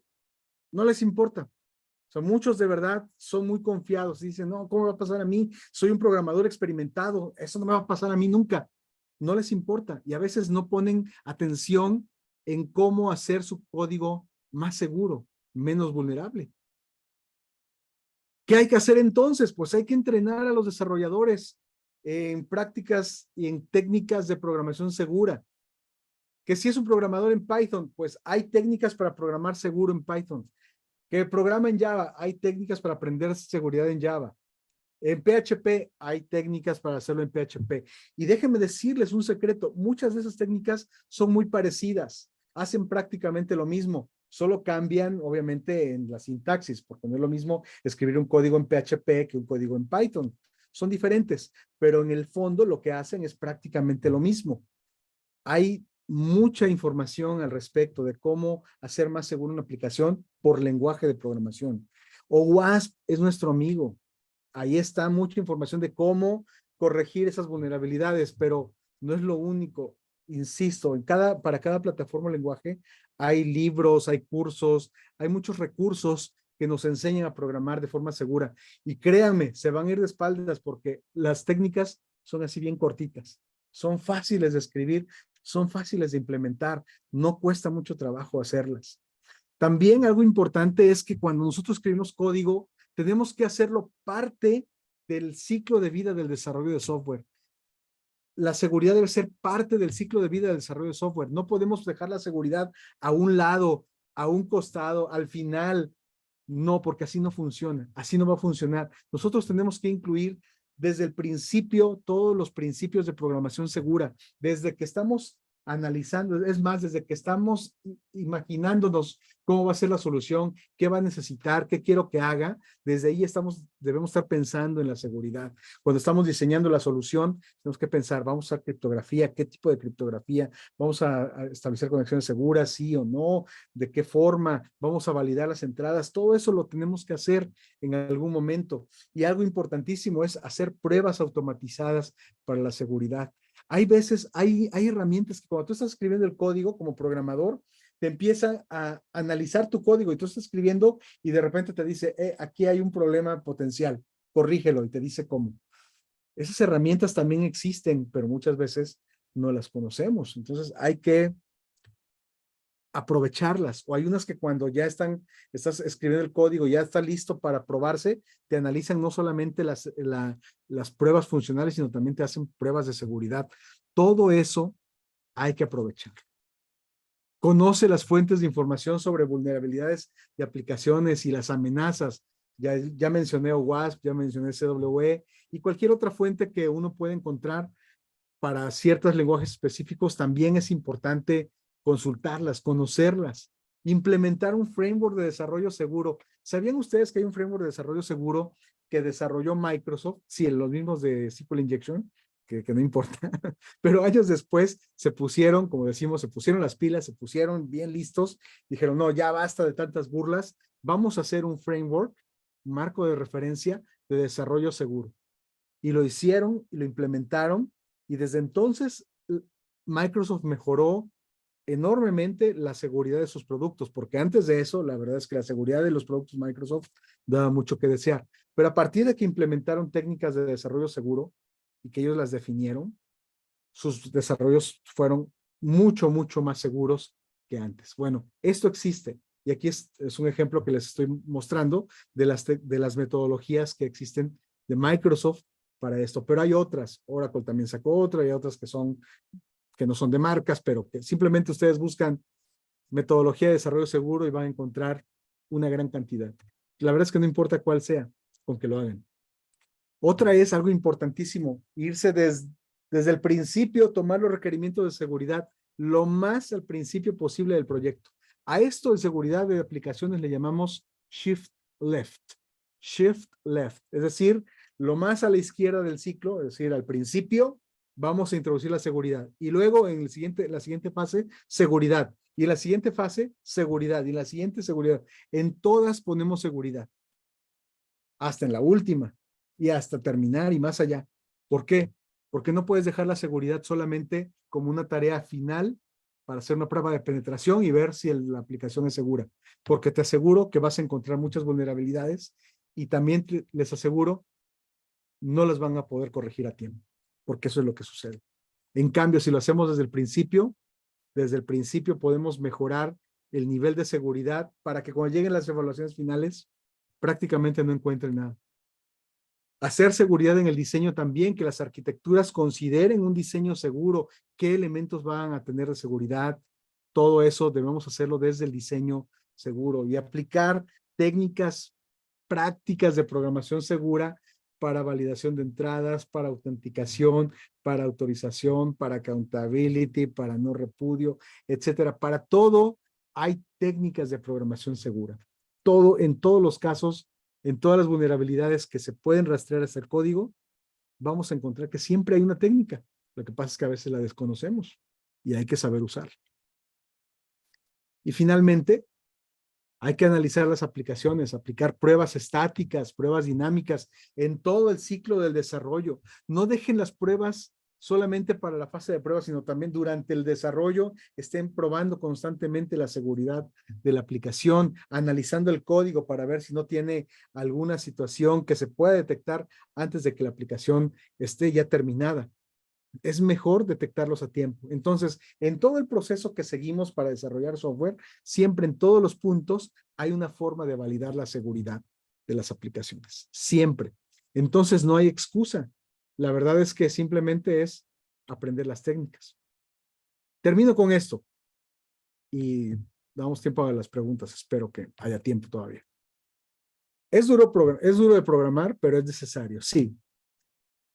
no les importa. O sea, muchos de verdad son muy confiados y dicen, no, ¿cómo va a pasar a mí? Soy un programador experimentado, eso no me va a pasar a mí nunca. No les importa y a veces no ponen atención en cómo hacer su código más seguro, menos vulnerable. ¿Qué hay que hacer entonces? Pues hay que entrenar a los desarrolladores en prácticas y en técnicas de programación segura. Que si es un programador en Python, pues hay técnicas para programar seguro en Python. Que programa en Java, hay técnicas para aprender seguridad en Java. En PHP hay técnicas para hacerlo en PHP. Y déjenme decirles un secreto, muchas de esas técnicas son muy parecidas, hacen prácticamente lo mismo, solo cambian obviamente en la sintaxis, porque no es lo mismo escribir un código en PHP que un código en Python. Son diferentes, pero en el fondo lo que hacen es prácticamente lo mismo. Hay mucha información al respecto de cómo hacer más segura una aplicación por lenguaje de programación. OWASP es nuestro amigo. Ahí está mucha información de cómo corregir esas vulnerabilidades, pero no es lo único. Insisto, para cada plataforma o lenguaje hay libros, hay cursos, hay muchos recursos que nos enseñan a programar de forma segura. Y créanme, se van a ir de espaldas porque las técnicas son así bien cortitas. Son fáciles de escribir, son fáciles de implementar, no cuesta mucho trabajo hacerlas. También algo importante es que cuando nosotros escribimos código, tenemos que hacerlo parte del ciclo de vida del desarrollo de software. La seguridad debe ser parte del ciclo de vida del desarrollo de software. No podemos dejar la seguridad a un lado, a un costado, al final. No, porque así no funciona, así no va a funcionar. Nosotros tenemos que incluir desde el principio todos los principios de programación segura, desde que estamos analizando, es más, desde que estamos imaginándonos cómo va a ser la solución, qué va a necesitar, qué quiero que haga, desde ahí debemos estar pensando en la seguridad. Cuando estamos diseñando la solución, tenemos que pensar, vamos a usar criptografía, qué tipo de criptografía, vamos a establecer conexiones seguras, sí o no, de qué forma, vamos a validar las entradas, todo eso lo tenemos que hacer en algún momento. Y algo importantísimo es hacer pruebas automatizadas para la seguridad. Hay veces, hay herramientas que cuando tú estás escribiendo el código como programador, te empieza a analizar tu código y tú estás escribiendo y de repente te dice, aquí hay un problema potencial, corrígelo y te dice cómo. Esas herramientas también existen, pero muchas veces no las conocemos. Entonces hay que aprovecharlas. O hay unas que cuando ya estás escribiendo el código, ya está listo para probarse, te analizan no solamente las pruebas funcionales, sino también te hacen pruebas de seguridad. Todo eso hay que aprovechar. Conoce las fuentes de información sobre vulnerabilidades de aplicaciones y las amenazas. Ya mencioné OWASP, ya mencioné CWE y cualquier otra fuente que uno puede encontrar para ciertos lenguajes específicos, también es importante consultarlas, conocerlas, implementar un framework de desarrollo seguro. ¿Sabían ustedes que hay un framework de desarrollo seguro que desarrolló Microsoft? Sí, los mismos de SQL Injection, que no importa, pero años después se pusieron, como decimos, se pusieron las pilas, se pusieron bien listos, dijeron, no, ya basta de tantas burlas, vamos a hacer un framework, un marco de referencia de desarrollo seguro. Y lo hicieron y lo implementaron, y desde entonces Microsoft mejoró enormemente la seguridad de sus productos, porque antes de eso, la verdad es que la seguridad de los productos Microsoft daba mucho que desear. Pero a partir de que implementaron técnicas de desarrollo seguro y que ellos las definieron, sus desarrollos fueron mucho, mucho más seguros que antes. Bueno, esto existe. Y aquí es un ejemplo que les estoy mostrando de las metodologías que existen de Microsoft para esto. Pero hay otras. Oracle también sacó otra, hay otras que no son de marcas, pero que simplemente ustedes buscan metodología de desarrollo seguro y van a encontrar una gran cantidad. La verdad es que no importa cuál sea, con que lo hagan. Otra es algo importantísimo, irse desde el principio, tomar los requerimientos de seguridad lo más al principio posible del proyecto. A esto de seguridad de aplicaciones le llamamos shift left. Shift left, es decir, lo más a la izquierda del ciclo, es decir, al principio, vamos a introducir la seguridad. Y luego en la siguiente fase, seguridad. Y en la siguiente fase, seguridad. Y en la siguiente, seguridad. En todas ponemos seguridad. Hasta en la última. Y hasta terminar y más allá. ¿Por qué? Porque no puedes dejar la seguridad solamente como una tarea final para hacer una prueba de penetración y ver si la aplicación es segura. Porque te aseguro que vas a encontrar muchas vulnerabilidades y también les aseguro no las van a poder corregir a tiempo, porque eso es lo que sucede. En cambio, si lo hacemos desde el principio podemos mejorar el nivel de seguridad para que cuando lleguen las evaluaciones finales prácticamente no encuentren nada. Hacer seguridad en el diseño también, que las arquitecturas consideren un diseño seguro, qué elementos van a tener de seguridad, todo eso debemos hacerlo desde el diseño seguro y aplicar técnicas prácticas de programación segura para validación de entradas, para autenticación, para autorización, para accountability, para no repudio, etcétera. Para todo hay técnicas de programación segura. Todo, en todos los casos, en todas las vulnerabilidades que se pueden rastrear hacia el código, vamos a encontrar que siempre hay una técnica. Lo que pasa es que a veces la desconocemos y hay que saber usarla. Y finalmente, hay que analizar las aplicaciones, aplicar pruebas estáticas, pruebas dinámicas en todo el ciclo del desarrollo. No dejen las pruebas solamente para la fase de prueba, sino también durante el desarrollo estén probando constantemente la seguridad de la aplicación, analizando el código para ver si no tiene alguna situación que se pueda detectar antes de que la aplicación esté ya terminada. Es mejor detectarlos a tiempo. Entonces, en todo el proceso que seguimos para desarrollar software, siempre en todos los puntos hay una forma de validar la seguridad de las aplicaciones. Siempre. Entonces, no hay excusa. La verdad es que simplemente es aprender las técnicas. Termino con esto y damos tiempo a las preguntas. Espero que haya tiempo todavía. Es duro de programar, pero es necesario. Sí.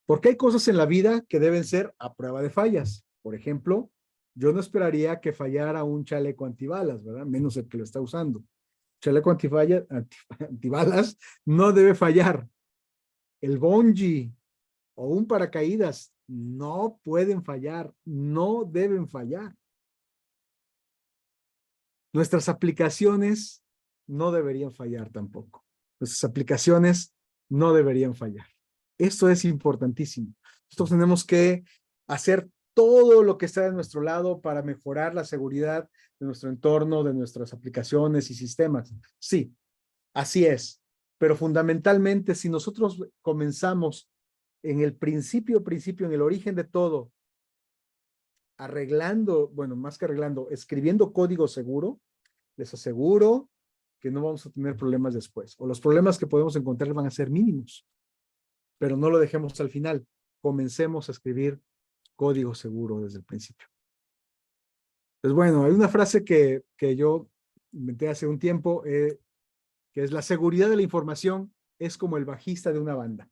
Porque hay cosas en la vida que deben ser a prueba de fallas. Por ejemplo, yo no esperaría que fallara un chaleco antibalas, ¿verdad? Menos el que lo está usando. Chaleco antibalas no debe fallar. El bungee o un paracaídas no pueden fallar, no deben fallar. Nuestras aplicaciones no deberían fallar tampoco. Nuestras aplicaciones no deberían fallar. Esto es importantísimo. Nosotros tenemos que hacer todo lo que está de nuestro lado para mejorar la seguridad de nuestro entorno, de nuestras aplicaciones y sistemas. Sí, así es. Pero fundamentalmente, si nosotros comenzamos en el principio, en el origen de todo, arreglando, bueno, más que arreglando, escribiendo código seguro, les aseguro que no vamos a tener problemas después. O los problemas que podemos encontrar van a ser mínimos. Pero no lo dejemos al final. Comencemos a escribir código seguro desde el principio. Pues bueno, hay una frase que yo inventé hace un tiempo, que es: la seguridad de la información es como el bajista de una banda.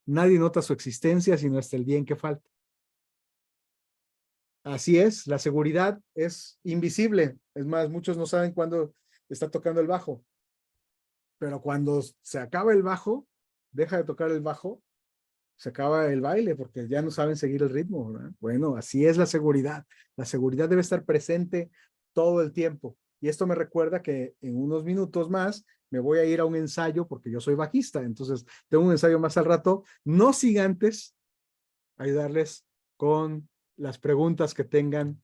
Nadie nota su existencia sino hasta el día en que falta. Así es, la seguridad es invisible. Es más, muchos no saben cuándo está tocando el bajo. Pero cuando se acaba el bajo, deja de tocar el bajo, se acaba el baile porque ya no saben seguir el ritmo, ¿verdad? Bueno, así es la seguridad. La seguridad debe estar presente todo el tiempo. Y esto me recuerda que en unos minutos más me voy a ir a un ensayo porque yo soy bajista. Entonces, tengo un ensayo más al rato. No sin antes ayudarles con las preguntas que tengan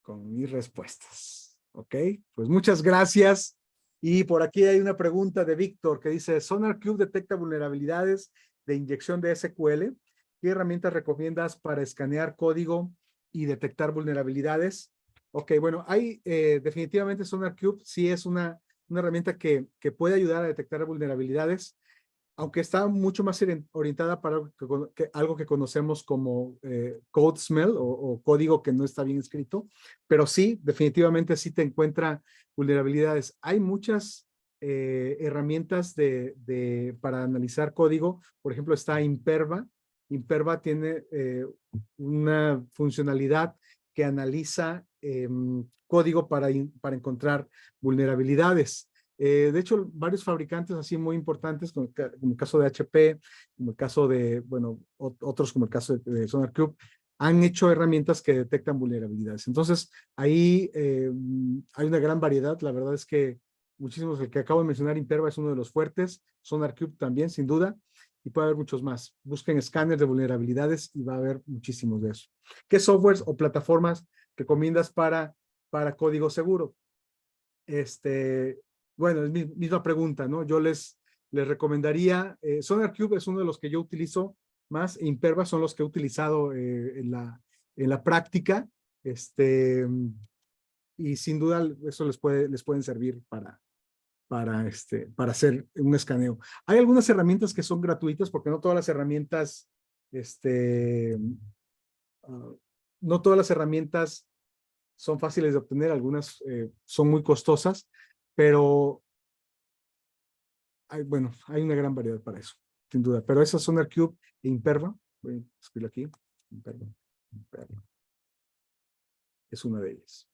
con mis respuestas. ¿Ok? Pues muchas gracias. Y por aquí hay una pregunta de Víctor que dice: SonarQube detecta vulnerabilidades de inyección de SQL. ¿Qué herramientas recomiendas para escanear código y detectar vulnerabilidades? Ok, bueno, hay definitivamente SonarQube sí es una herramienta que puede ayudar a detectar vulnerabilidades, aunque está mucho más orientada para algo que conocemos como code smell o código que no está bien escrito, pero sí, definitivamente sí te encuentra vulnerabilidades. Hay muchas herramientas para analizar código. Por ejemplo, está Imperva. Imperva tiene una funcionalidad que analiza código para encontrar vulnerabilidades. De hecho, varios fabricantes así muy importantes, como el caso de HP, como el caso de, bueno, otros como el caso de SonarCube, han hecho herramientas que detectan vulnerabilidades. Entonces, ahí hay una gran variedad. La verdad es que muchísimos, el que acabo de mencionar, Imperva es uno de los fuertes, SonarCube también, sin duda, y puede haber muchos más. Busquen escáneres de vulnerabilidades y va a haber muchísimos de eso. ¿Qué softwares o plataformas recomiendas para código seguro? Bueno, es misma pregunta, ¿no? Yo les recomendaría, SonarCube es uno de los que yo utilizo más, Imperva son los que he utilizado en la práctica, y sin duda eso les pueden servir para hacer un escaneo. Hay algunas herramientas que son gratuitas, porque no todas las herramientas, no todas las herramientas son fáciles de obtener, algunas son muy costosas, pero bueno, hay una gran variedad para eso, sin duda. Pero esas son SonarCube e Imperva. Voy a escribirlo aquí. Imperva. Es una de ellas.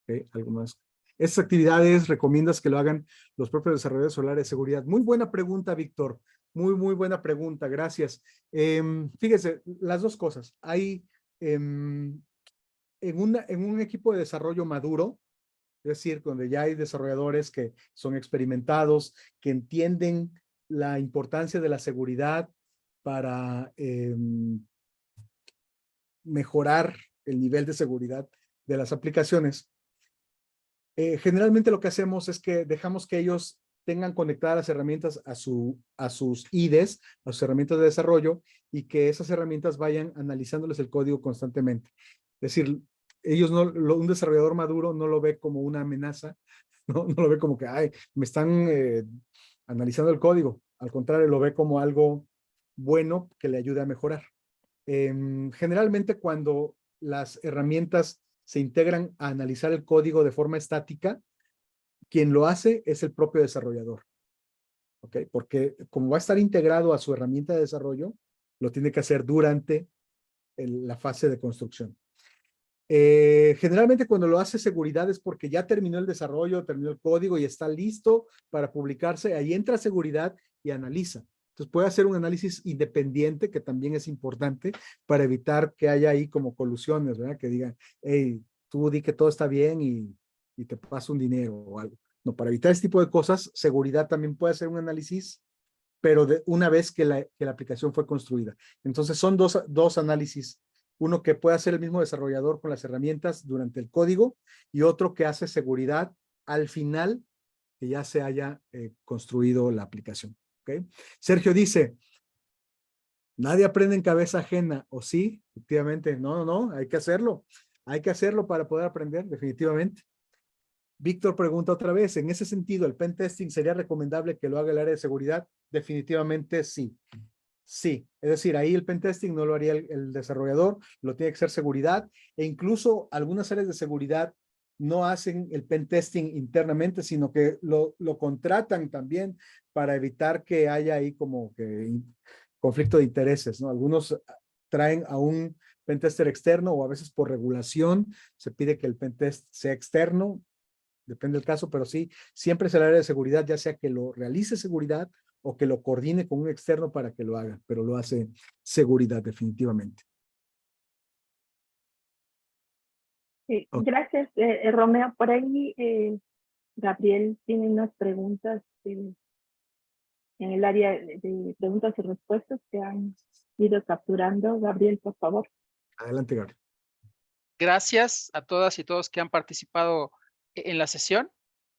Okay, ¿algo más? Estas actividades recomiendas que lo hagan los propios desarrolladores solares de seguridad. Muy buena pregunta, Víctor. Muy buena pregunta. Gracias. Fíjese, las dos cosas. Hay en un equipo de desarrollo maduro, es decir, donde ya hay desarrolladores que son experimentados, que entienden la importancia de la seguridad para mejorar el nivel de seguridad de las aplicaciones. Generalmente lo que hacemos es que dejamos que ellos tengan conectadas las herramientas a sus IDEs, a sus herramientas de desarrollo, y que esas herramientas vayan analizándoles el código constantemente. Es decir, ellos un desarrollador maduro no lo ve como una amenaza, no lo ve como que, ay, me están analizando el código. Al contrario, lo ve como algo bueno que le ayude a mejorar. Generalmente cuando las herramientas se integran a analizar el código de forma estática, quien lo hace es el propio desarrollador. ¿Ok? Porque como va a estar integrado a su herramienta de desarrollo, lo tiene que hacer durante la fase de construcción. Generalmente cuando lo hace seguridad es porque ya terminó el desarrollo, terminó el código y está listo para publicarse. Ahí entra seguridad y analiza. Entonces puede hacer un análisis independiente, que también es importante para evitar que haya ahí como colusiones, ¿verdad? Que digan, hey, tú di que todo está bien y te paso un dinero o algo. No, para evitar este tipo de cosas, seguridad también puede hacer un análisis, pero una vez que la aplicación fue construida. Entonces son dos análisis. Uno que puede hacer el mismo desarrollador con las herramientas durante el código, y otro que hace seguridad al final que ya se haya construido la aplicación. ¿Okay? Sergio dice, nadie aprende en cabeza ajena, ¿o sí? Efectivamente, no, hay que hacerlo. Hay que hacerlo para poder aprender, definitivamente. Víctor pregunta otra vez, en ese sentido, ¿el pen testing sería recomendable que lo haga el área de seguridad? Definitivamente sí. Sí, es decir, ahí el pen testing no lo haría el desarrollador, lo tiene que ser seguridad, e incluso algunas áreas de seguridad no hacen el pen testing internamente, sino que lo contratan también para evitar que haya ahí como que conflicto de intereses, ¿no? Algunos traen a un pen tester externo, o a veces por regulación se pide que el pen test sea externo, depende del caso, pero sí, siempre es el área de seguridad, ya sea que lo realice seguridad o que lo coordine con un externo para que lo haga, pero lo hace seguridad definitivamente. Okay. Okay. Gracias, Romeo. Por ahí, Gabriel tiene unas preguntas en el área de preguntas y respuestas que han ido capturando. Gabriel, por favor. Adelante, Gabriel. Gracias a todas y todos que han participado en la sesión.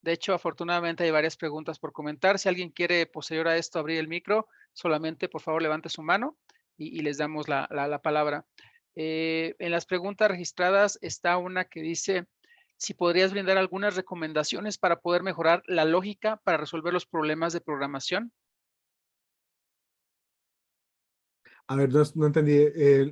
De hecho, afortunadamente hay varias preguntas por comentar. Si alguien quiere, posterior a esto, abrir el micro, solamente por favor levante su mano y les damos la palabra. En las preguntas registradas está una que dice, si podrías brindar algunas recomendaciones para poder mejorar la lógica para resolver los problemas de programación. A ver, no entendí.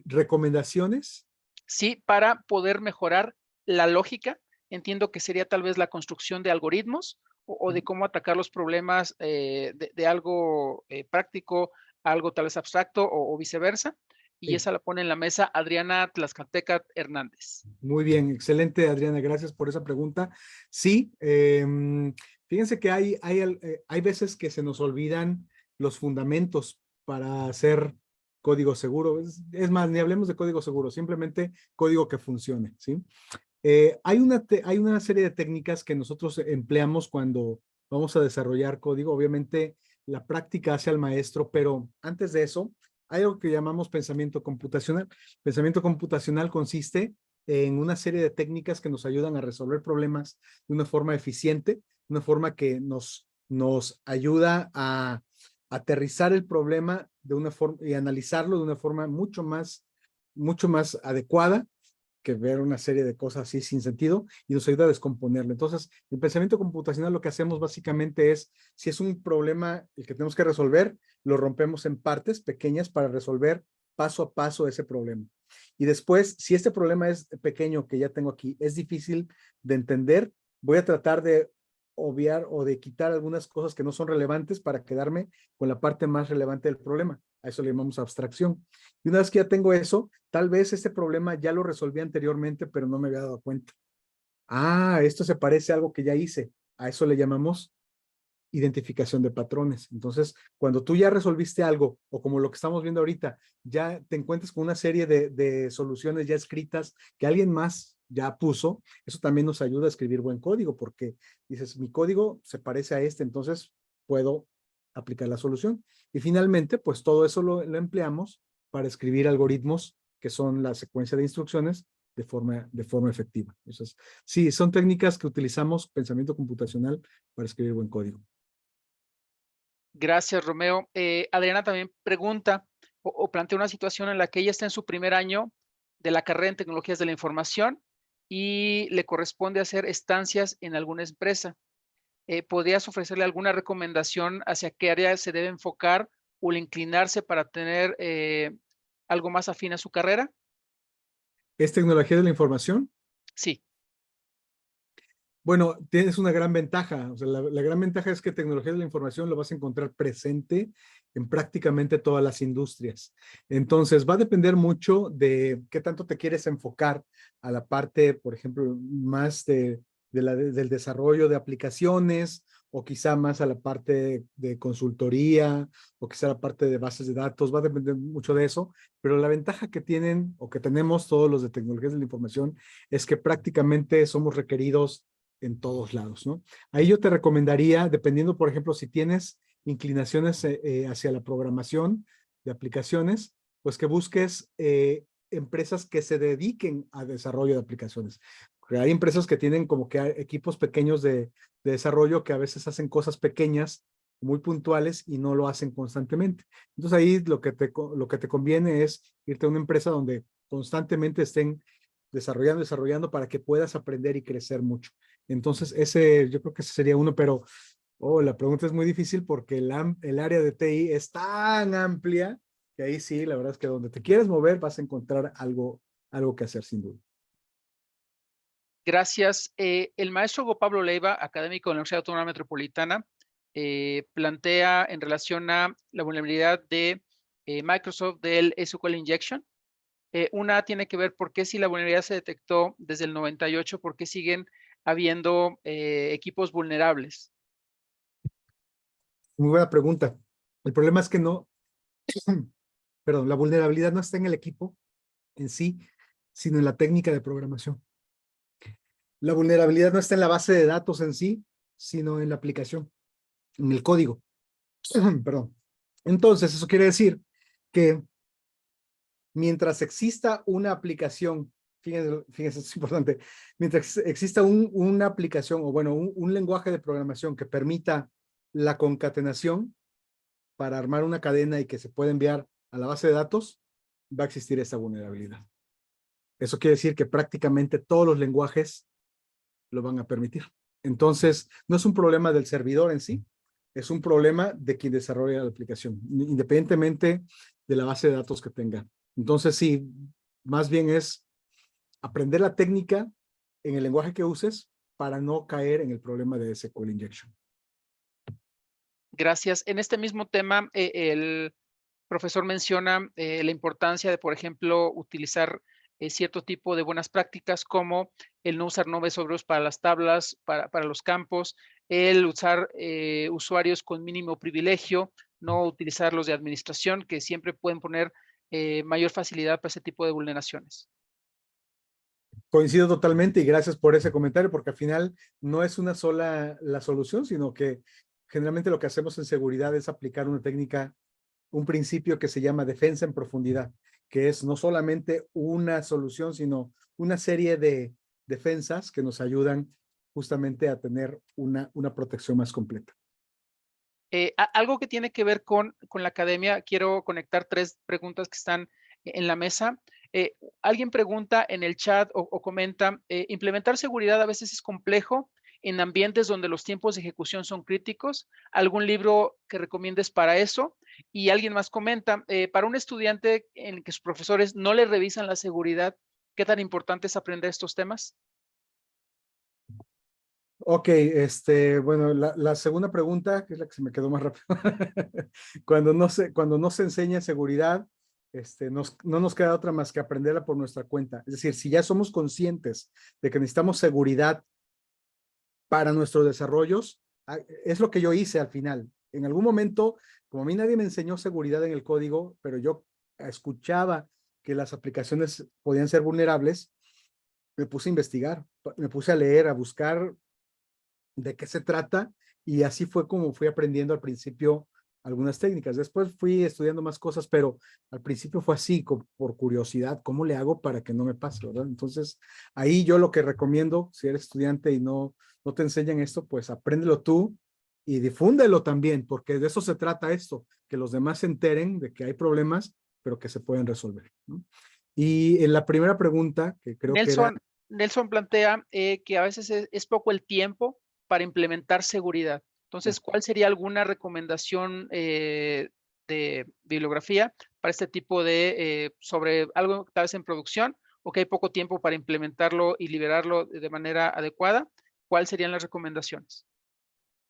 ¿Recomendaciones? Sí, para poder mejorar la lógica. Entiendo que sería tal vez la construcción de algoritmos o de cómo atacar los problemas de algo práctico, algo tal vez abstracto o viceversa. y Sí. esa la pone en la mesa Adriana Tlaxcalteca Hernández. Muy bien, excelente, Adriana, gracias por esa pregunta. Sí, fíjense que hay veces que se nos olvidan los fundamentos para hacer código seguro. Es más, ni hablemos de código seguro, simplemente código que funcione, ¿sí? Hay una serie de técnicas que nosotros empleamos cuando vamos a desarrollar código. Obviamente, la práctica hace al maestro, pero antes de eso, hay algo que llamamos pensamiento computacional. Pensamiento computacional consiste en una serie de técnicas que nos ayudan a resolver problemas de una forma eficiente, de una forma que nos ayuda a aterrizar el problema de una forma y analizarlo de una forma mucho más adecuada que ver una serie de cosas así sin sentido y nos ayuda a descomponerlo. Entonces, el pensamiento computacional lo que hacemos básicamente es, si es un problema el que tenemos que resolver, lo rompemos en partes pequeñas para resolver paso a paso ese problema. Y después, si este problema es pequeño que ya tengo aquí, es difícil de entender, voy a tratar de obviar o de quitar algunas cosas que no son relevantes para quedarme con la parte más relevante del problema. A eso le llamamos abstracción. Y una vez que ya tengo eso, tal vez este problema ya lo resolví anteriormente, pero no me había dado cuenta. Ah, esto se parece a algo que ya hice. A eso le llamamos identificación de patrones. Entonces, cuando tú ya resolviste algo, o como lo que estamos viendo ahorita, ya te encuentras con una serie de soluciones ya escritas que alguien más ya puso, eso también nos ayuda a escribir buen código, porque dices, mi código se parece a este, entonces puedo aplicar la solución. Y finalmente, pues todo eso lo empleamos para escribir algoritmos que son la secuencia de instrucciones de forma efectiva. Entonces, sí, son técnicas que utilizamos pensamiento computacional para escribir buen código. Gracias, Romeo. Adriana también pregunta o plantea una situación en la que ella está en su primer año de la carrera en tecnologías de la información y le corresponde hacer estancias en alguna empresa. ¿Podrías ofrecerle alguna recomendación hacia qué área se debe enfocar o inclinarse para tener algo más afín a su carrera? ¿Es tecnología de la información? Sí. Bueno, tienes una gran ventaja. O sea, la gran ventaja es que tecnología de la información lo vas a encontrar presente en prácticamente todas las industrias. Entonces, va a depender mucho de qué tanto te quieres enfocar a la parte, por ejemplo, más del desarrollo de aplicaciones, o quizá más a la parte de consultoría, o quizá la parte de bases de datos. Va a depender mucho de eso. Pero la ventaja que tienen o que tenemos todos los de tecnologías de la información es que prácticamente somos requeridos en todos lados, ¿no? Ahí yo te recomendaría, dependiendo, por ejemplo, si tienes inclinaciones hacia la programación de aplicaciones, pues que busques empresas que se dediquen a desarrollo de aplicaciones. Porque hay empresas que tienen como que equipos pequeños de desarrollo que a veces hacen cosas pequeñas, muy puntuales y no lo hacen constantemente. Entonces ahí lo que te conviene es irte a una empresa donde constantemente estén desarrollando para que puedas aprender y crecer mucho. Entonces, yo creo que ese sería uno, pero la pregunta es muy difícil porque el área de TI es tan amplia que ahí sí, la verdad es que donde te quieres mover vas a encontrar algo que hacer sin duda. Gracias. El maestro Hugo Pablo Leiva, académico de la Universidad Autónoma Metropolitana, plantea en relación a la vulnerabilidad de Microsoft del SQL Injection. Una tiene que ver por qué si la vulnerabilidad se detectó desde el 98, por qué siguen habiendo equipos vulnerables. Muy buena pregunta. El problema es que no, perdón, la vulnerabilidad no está en el equipo en sí, sino en la técnica de programación. La vulnerabilidad no está en la base de datos en sí, sino en la aplicación, en el código. Perdón. Entonces, eso quiere decir que mientras exista una aplicación, fíjense, es importante, mientras exista una aplicación o bueno, un lenguaje de programación que permita la concatenación para armar una cadena y que se pueda enviar a la base de datos, va a existir esa vulnerabilidad. Eso quiere decir que prácticamente todos los lenguajes lo van a permitir. Entonces, no es un problema del servidor en sí, es un problema de quien desarrolla la aplicación, independientemente de la base de datos que tenga. Entonces, sí, más bien es aprender la técnica en el lenguaje que uses para no caer en el problema de SQL Injection. Gracias. En este mismo tema, el profesor menciona la importancia de, por ejemplo, utilizar cierto tipo de buenas prácticas como el no usar nombres sobrios para las tablas, para los campos, el usar usuarios con mínimo privilegio, no utilizar los de administración, que siempre pueden poner mayor facilidad para ese tipo de vulneraciones. Coincido totalmente y gracias por ese comentario, porque al final no es una sola la solución, sino que generalmente lo que hacemos en seguridad es aplicar una técnica, un principio que se llama defensa en profundidad, que es no solamente una solución, sino una serie de defensas que nos ayudan justamente a tener una protección más completa. Algo que tiene que ver con la academia, quiero conectar 3 preguntas que están en la mesa. Alguien pregunta en el chat o comenta, implementar seguridad a veces es complejo en ambientes donde los tiempos de ejecución son críticos. ¿Algún libro que recomiendes para eso? Y alguien más comenta, para un estudiante en el que sus profesores no le revisan la seguridad, ¿qué tan importante es aprender estos temas? Ok, bueno, la segunda pregunta, que es la que se me quedó más rápido. Cuando no se enseña seguridad, no nos queda otra más que aprenderla por nuestra cuenta. Es decir, si ya somos conscientes de que necesitamos seguridad para nuestros desarrollos, es lo que yo hice al final. En algún momento, como a mí nadie me enseñó seguridad en el código, pero yo escuchaba que las aplicaciones podían ser vulnerables, me puse a investigar, me puse a leer, a buscar de qué se trata, y así fue como fui aprendiendo al principio algunas técnicas. Después fui estudiando más cosas, pero al principio fue así, por curiosidad, ¿cómo le hago para que no me pase, verdad? Entonces, ahí yo lo que recomiendo, si eres estudiante y no te enseñan esto, pues apréndelo tú y difúndelo también, porque de eso se trata esto, que los demás se enteren de que hay problemas, pero que se pueden resolver, ¿no? Y en la primera pregunta, que creo que era... Nelson plantea que a veces es poco el tiempo para implementar seguridad. Entonces, ¿cuál sería alguna recomendación de bibliografía para este tipo de, sobre algo tal vez en producción o que hay poco tiempo para implementarlo y liberarlo de manera adecuada? ¿Cuáles serían las recomendaciones?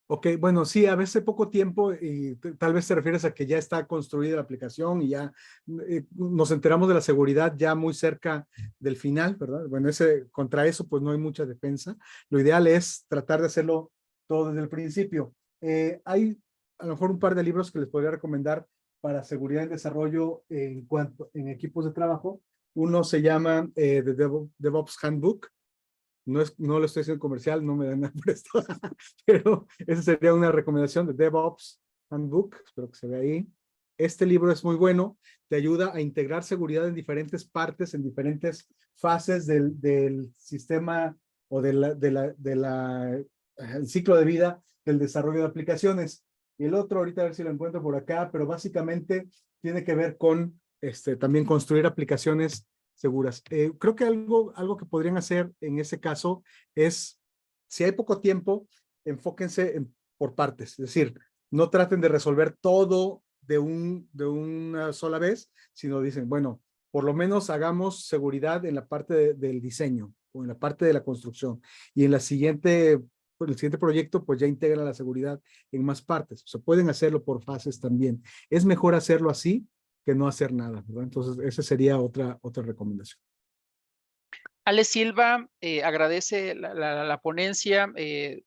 Ok, bueno, sí, a veces poco tiempo y tal vez te refieres a que ya está construida la aplicación y ya nos enteramos de la seguridad ya muy cerca del final, ¿verdad? Bueno, contra eso pues no hay mucha defensa. Lo ideal es tratar de hacerlo todo desde el principio. Hay a lo mejor un par de libros que les podría recomendar para seguridad en desarrollo en equipos de trabajo. Uno se llama The DevOps Handbook. No lo estoy haciendo comercial, no me dan nada por esto, pero esa sería una recomendación de DevOps Handbook, espero que se vea ahí. Este libro es muy bueno, te ayuda a integrar seguridad en diferentes partes, en diferentes fases del sistema o el ciclo de vida del desarrollo de aplicaciones. Y el otro, ahorita a ver si lo encuentro por acá, pero básicamente tiene que ver con también construir aplicaciones seguras. Creo que algo que podrían hacer en ese caso es, si hay poco tiempo, enfóquense por partes, es decir, no traten de resolver todo de una sola vez, sino dicen, bueno, por lo menos hagamos seguridad en la parte del diseño o en la parte de la construcción, y en el siguiente proyecto pues ya integran la seguridad en más partes. O sea, pueden hacerlo por fases también. Es mejor hacerlo así que no hacer nada, ¿verdad? Entonces, esa sería otra recomendación. Ale Silva agradece la ponencia,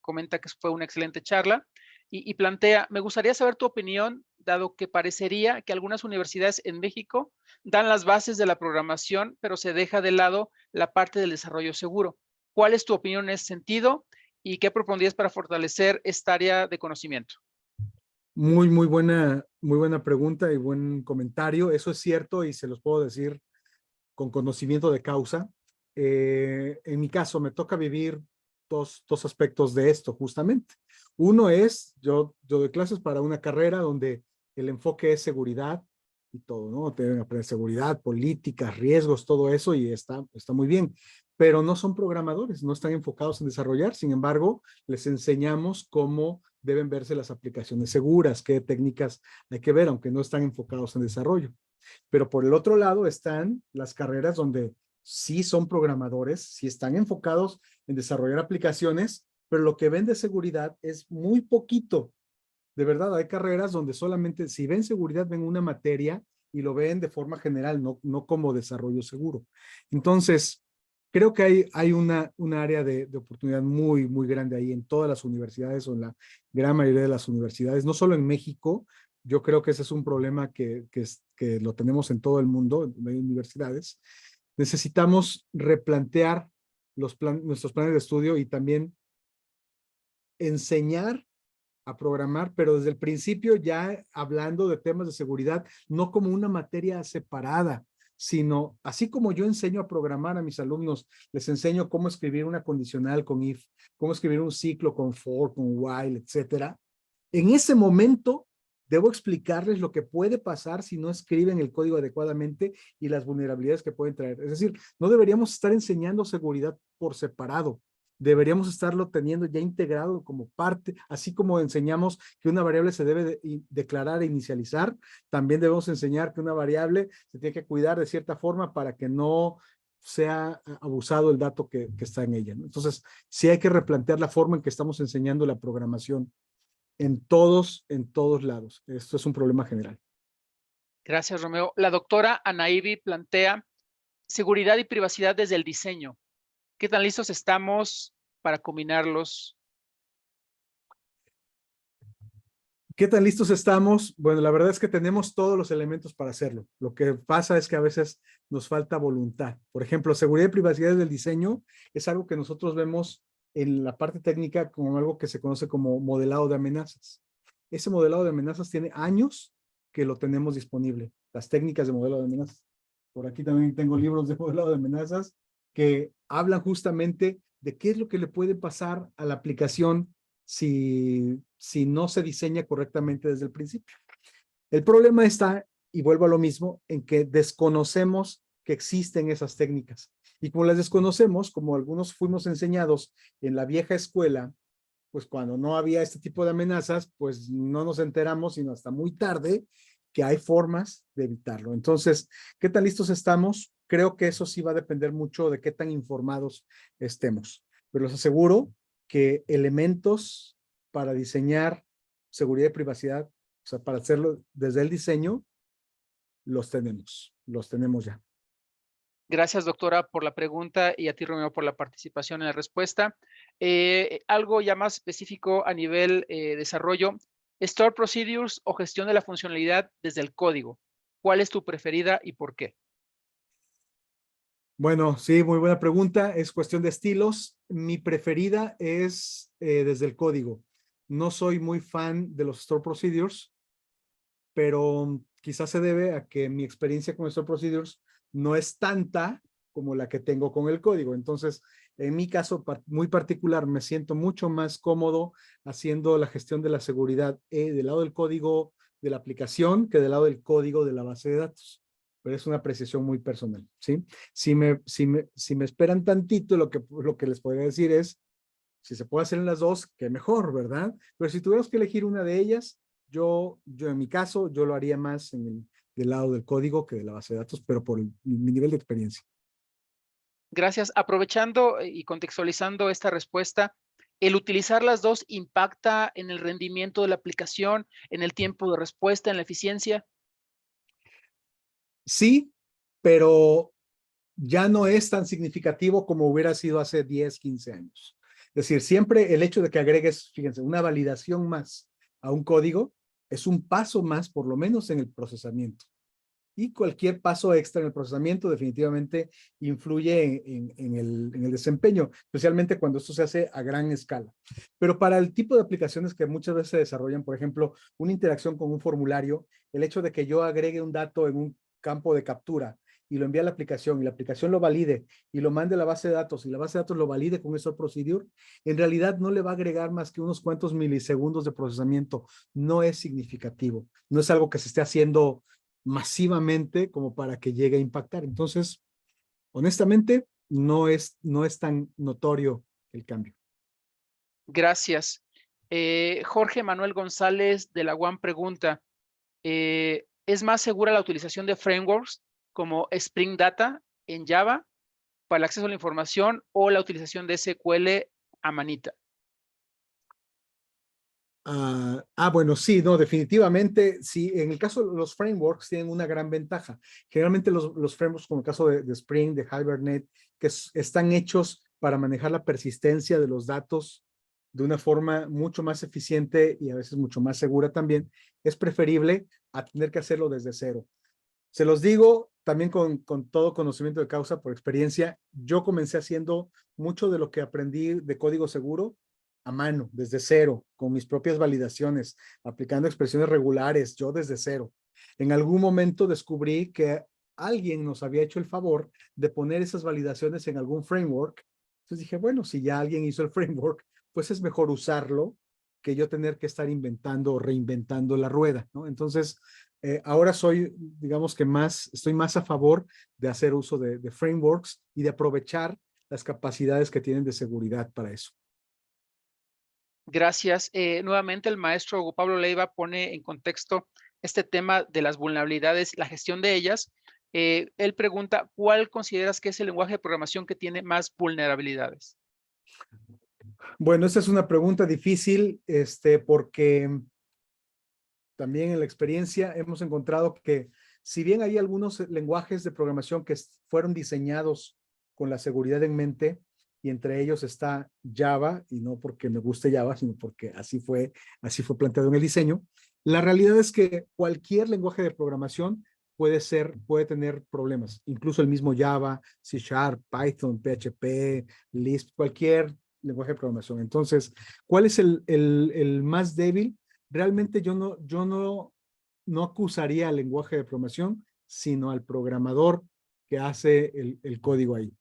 comenta que fue una excelente charla y plantea, me gustaría saber tu opinión, dado que parecería que algunas universidades en México dan las bases de la programación, pero se deja de lado la parte del desarrollo seguro. ¿Cuál es tu opinión en ese sentido y qué propondrías para fortalecer esta área de conocimiento? Muy buena pregunta y buen comentario. Eso es cierto y se los puedo decir con conocimiento de causa. En mi caso, me toca vivir dos aspectos de esto, justamente. Uno es, yo doy clases para una carrera donde el enfoque es seguridad y todo, ¿no? Deben aprender seguridad, políticas, riesgos, todo eso, y está muy bien. Pero no son programadores, no están enfocados en desarrollar. Sin embargo, les enseñamos cómo deben verse las aplicaciones seguras, qué técnicas hay que ver, aunque no están enfocados en desarrollo. Pero por el otro lado están las carreras donde sí son programadores, sí están enfocados en desarrollar aplicaciones, pero lo que ven de seguridad es muy poquito. De verdad, hay carreras donde solamente si ven seguridad, ven una materia y lo ven de forma general, no como desarrollo seguro. Entonces, creo que hay una área de oportunidad muy, muy grande ahí en todas las universidades o en la gran mayoría de las universidades, no solo en México. Yo creo que ese es un problema que lo tenemos en todo el mundo, en las universidades. Necesitamos replantear nuestros planes de estudio y también enseñar a programar, pero desde el principio ya hablando de temas de seguridad, no como una materia separada, sino así como yo enseño a programar a mis alumnos, les enseño cómo escribir una condicional con if, cómo escribir un ciclo con for, con while, etcétera. En ese momento debo explicarles lo que puede pasar si no escriben el código adecuadamente y las vulnerabilidades que pueden traer. Es decir, no deberíamos estar enseñando seguridad por separado. Deberíamos estarlo teniendo ya integrado como parte, así como enseñamos que una variable se debe declarar e inicializar, también debemos enseñar que una variable se tiene que cuidar de cierta forma para que no sea abusado el dato que está en ella, ¿no? Entonces, sí hay que replantear la forma en que estamos enseñando la programación en todos lados. Esto es un problema general. Gracias, Romeo. La doctora Anaibi plantea seguridad y privacidad desde el diseño. ¿Qué tan listos estamos para combinarlos? ¿Qué tan listos estamos? Bueno, la verdad es que tenemos todos los elementos para hacerlo. Lo que pasa es que a veces nos falta voluntad. Por ejemplo, seguridad y privacidad del diseño es algo que nosotros vemos en la parte técnica como algo que se conoce como modelado de amenazas. Ese modelado de amenazas tiene años que lo tenemos disponible. Las técnicas de modelado de amenazas. Por aquí también tengo libros de modelado de amenazas que hablan justamente de qué es lo que le puede pasar a la aplicación si no se diseña correctamente desde el principio. El problema está, y vuelvo a lo mismo, en que desconocemos que existen esas técnicas. Y como las desconocemos, como algunos fuimos enseñados en la vieja escuela, pues cuando no había este tipo de amenazas, pues no nos enteramos, sino hasta muy tarde, que hay formas de evitarlo. Entonces, ¿qué tan listos estamos? Creo que eso sí va a depender mucho de qué tan informados estemos. Pero les aseguro que elementos para diseñar seguridad y privacidad, o sea, para hacerlo desde el diseño, los tenemos ya. Gracias, doctora, por la pregunta y a ti, Romeo, por la participación en la respuesta. Algo ya más específico a nivel desarrollo, Store Procedures o gestión de la funcionalidad desde el código. ¿Cuál es tu preferida y por qué? Bueno, sí, muy buena pregunta. Es cuestión de estilos. Mi preferida es desde el código. No soy muy fan de los Store Procedures, pero quizás se debe a que mi experiencia con Store Procedures no es tanta como la que tengo con el código. Entonces, en mi caso muy particular, me siento mucho más cómodo haciendo la gestión de la seguridad del lado del código de la aplicación que del lado del código de la base de datos. Pero es una apreciación muy personal, ¿sí? Si me esperan tantito, lo que les podría decir es, si se puede hacer en las dos, qué mejor, ¿verdad? Pero si tuviéramos que elegir una de ellas, yo en mi caso, yo lo haría más del lado del código que de la base de datos, pero por mi nivel de experiencia. Gracias. Aprovechando y contextualizando esta respuesta, ¿el utilizar las dos impacta en el rendimiento de la aplicación, en el tiempo de respuesta, en la eficiencia? Sí, pero ya no es tan significativo como hubiera sido hace 10, 15 años. Es decir, siempre el hecho de que agregues, fíjense, una validación más a un código es un paso más, por lo menos en el procesamiento. Y cualquier paso extra en el procesamiento definitivamente influye en el desempeño, especialmente cuando esto se hace a gran escala. Pero para el tipo de aplicaciones que muchas veces se desarrollan, por ejemplo, una interacción con un formulario, el hecho de que yo agregue un dato en un campo de captura y lo envíe a la aplicación y la aplicación lo valide y lo mande a la base de datos y la base de datos lo valide con Store Procedure, en realidad no le va a agregar más que unos cuantos milisegundos de procesamiento. No es significativo. No es algo que se esté haciendo masivamente como para que llegue a impactar. Entonces, honestamente, no es tan notorio el cambio. Gracias. Jorge Manuel González de la UAM pregunta, ¿es más segura la utilización de frameworks como Spring Data en Java para el acceso a la información o la utilización de SQL a manita? Bueno, sí, no, definitivamente, sí, en el caso de los frameworks tienen una gran ventaja. Generalmente los frameworks, como el caso de Spring, de Hibernate, que están hechos para manejar la persistencia de los datos de una forma mucho más eficiente y a veces mucho más segura también, es preferible a tener que hacerlo desde cero. Se los digo también con todo conocimiento de causa por experiencia. Yo comencé haciendo mucho de lo que aprendí de código seguro a mano, desde cero, con mis propias validaciones, aplicando expresiones regulares, yo desde cero. En algún momento descubrí que alguien nos había hecho el favor de poner esas validaciones en algún framework. Entonces dije, bueno, si ya alguien hizo el framework, pues es mejor usarlo que yo tener que estar inventando o reinventando la rueda, ¿no? Entonces, ahora soy, digamos que estoy más a favor de hacer uso de frameworks y de aprovechar las capacidades que tienen de seguridad para eso. Gracias. Nuevamente el maestro Hugo Pablo Leiva pone en contexto este tema de las vulnerabilidades, la gestión de ellas. Él pregunta, ¿cuál consideras que es el lenguaje de programación que tiene más vulnerabilidades? Bueno, esta es una pregunta difícil, porque también en la experiencia hemos encontrado que si bien hay algunos lenguajes de programación que fueron diseñados con la seguridad en mente, y entre ellos está Java, y no porque me guste Java, sino porque así fue planteado en el diseño, la realidad es que cualquier lenguaje de programación puede tener problemas, incluso el mismo Java, C#, Python, PHP, Lisp, cualquier lenguaje de programación. Entonces, ¿cuál es el más débil? Realmente yo no acusaría al lenguaje de programación, sino al programador que hace el código ahí.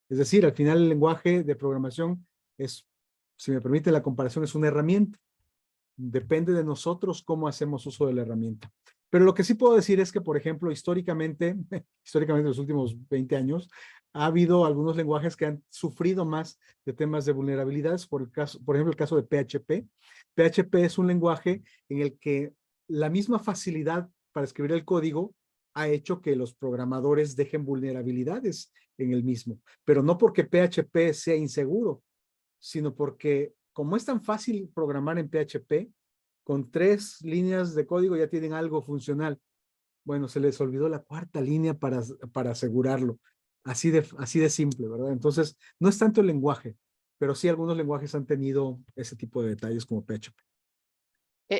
Es decir, al final el lenguaje de programación es, si me permite la comparación, es una herramienta. Depende de nosotros cómo hacemos uso de la herramienta. Pero lo que sí puedo decir es que, por ejemplo, históricamente en los últimos 20 años, ha habido algunos lenguajes que han sufrido más de temas de vulnerabilidades. Por ejemplo, el caso de PHP. PHP es un lenguaje en el que la misma facilidad para escribir el código ha hecho que los programadores dejen vulnerabilidades en el mismo. Pero no porque PHP sea inseguro, sino porque como es tan fácil programar en PHP, con 3 líneas de código ya tienen algo funcional. Bueno, se les olvidó la 4ª línea para asegurarlo. Así de simple, ¿verdad? Entonces, no es tanto el lenguaje, pero sí algunos lenguajes han tenido ese tipo de detalles como PHP.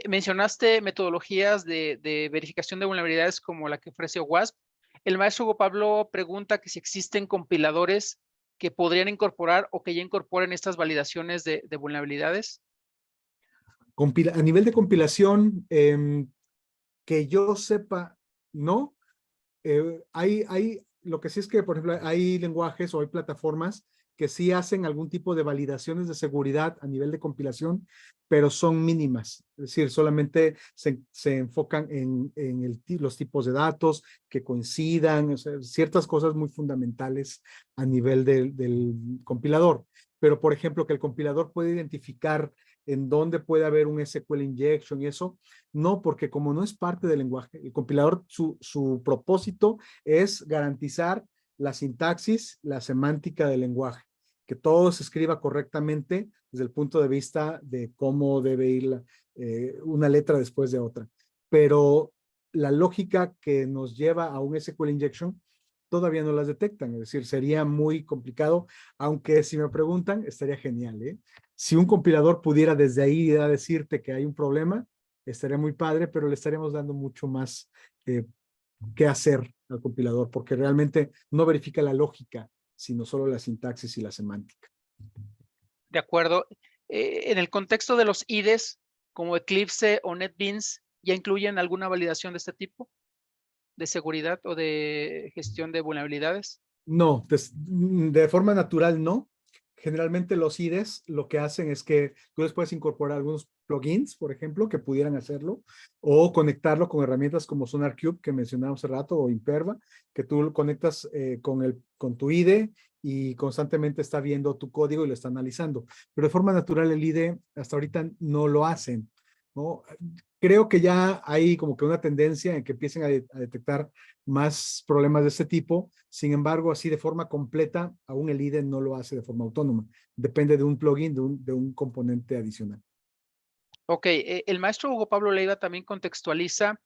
Mencionaste metodologías de verificación de vulnerabilidades como la que ofrece OWASP. El maestro Hugo Pablo pregunta que si existen compiladores que podrían incorporar o que ya incorporen estas validaciones de vulnerabilidades. A nivel de compilación, que yo sepa, no. Lo que sí es que, por ejemplo, hay lenguajes o hay plataformas que sí hacen algún tipo de validaciones de seguridad a nivel de compilación, pero son mínimas. Es decir, solamente se enfocan en los tipos de datos que coincidan, o sea, ciertas cosas muy fundamentales a nivel del compilador. Pero, por ejemplo, que el compilador puede identificar en dónde puede haber un SQL injection y eso, no, porque como no es parte del lenguaje, el compilador, su propósito es garantizar la sintaxis, la semántica del lenguaje, que todo se escriba correctamente desde el punto de vista de cómo debe ir una letra después de otra. Pero la lógica que nos lleva a un SQL injection todavía no las detectan, es decir, sería muy complicado, aunque si me preguntan, estaría genial, ¿eh? Si un compilador pudiera desde ahí ya decirte que hay un problema, estaría muy padre, pero le estaríamos dando mucho más que hacer al compilador, porque realmente no verifica la lógica, sino solo la sintaxis y la semántica. De acuerdo. En el contexto de los IDEs, como Eclipse o NetBeans, ¿ya incluyen alguna validación de este tipo? ¿De seguridad o de gestión de vulnerabilidades? No, de forma natural no. Generalmente los IDEs lo que hacen es que tú les puedes incorporar algunos plugins, por ejemplo, que pudieran hacerlo, o conectarlo con herramientas como SonarQube, que mencionamos hace rato, o Imperva, que tú lo conectas con tu IDE y constantemente está viendo tu código y lo está analizando. Pero de forma natural el IDE hasta ahorita no lo hacen, ¿no? Creo que ya hay como que una tendencia en que empiecen a detectar más problemas de este tipo. Sin embargo, así de forma completa, aún el IDE no lo hace de forma autónoma. Depende de un plugin, de un componente adicional. Ok, el maestro Hugo Pablo Leiva también contextualiza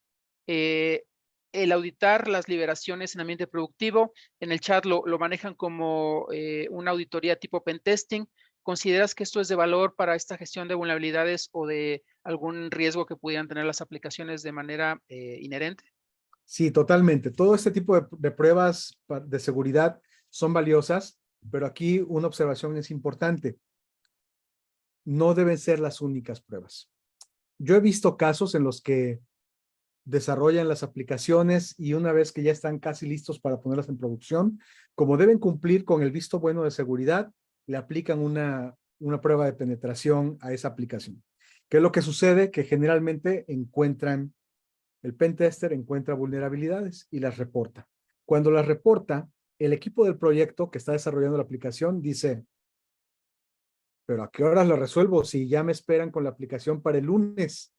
el auditar las liberaciones en ambiente productivo. En el chat lo manejan como una auditoría tipo pentesting. ¿Consideras que esto es de valor para esta gestión de vulnerabilidades o de algún riesgo que pudieran tener las aplicaciones de manera inherente? Sí, totalmente. Todo este tipo de pruebas de seguridad son valiosas, pero aquí una observación es importante. No deben ser las únicas pruebas. Yo he visto casos en los que desarrollan las aplicaciones y una vez que ya están casi listos para ponerlas en producción, como deben cumplir con el visto bueno de seguridad, le aplican una prueba de penetración a esa aplicación. ¿Qué es lo que sucede? Que generalmente el pentester encuentra vulnerabilidades y las reporta. Cuando las reporta, el equipo del proyecto que está desarrollando la aplicación dice, pero ¿a qué horas lo resuelvo si ya me esperan con la aplicación para el lunes?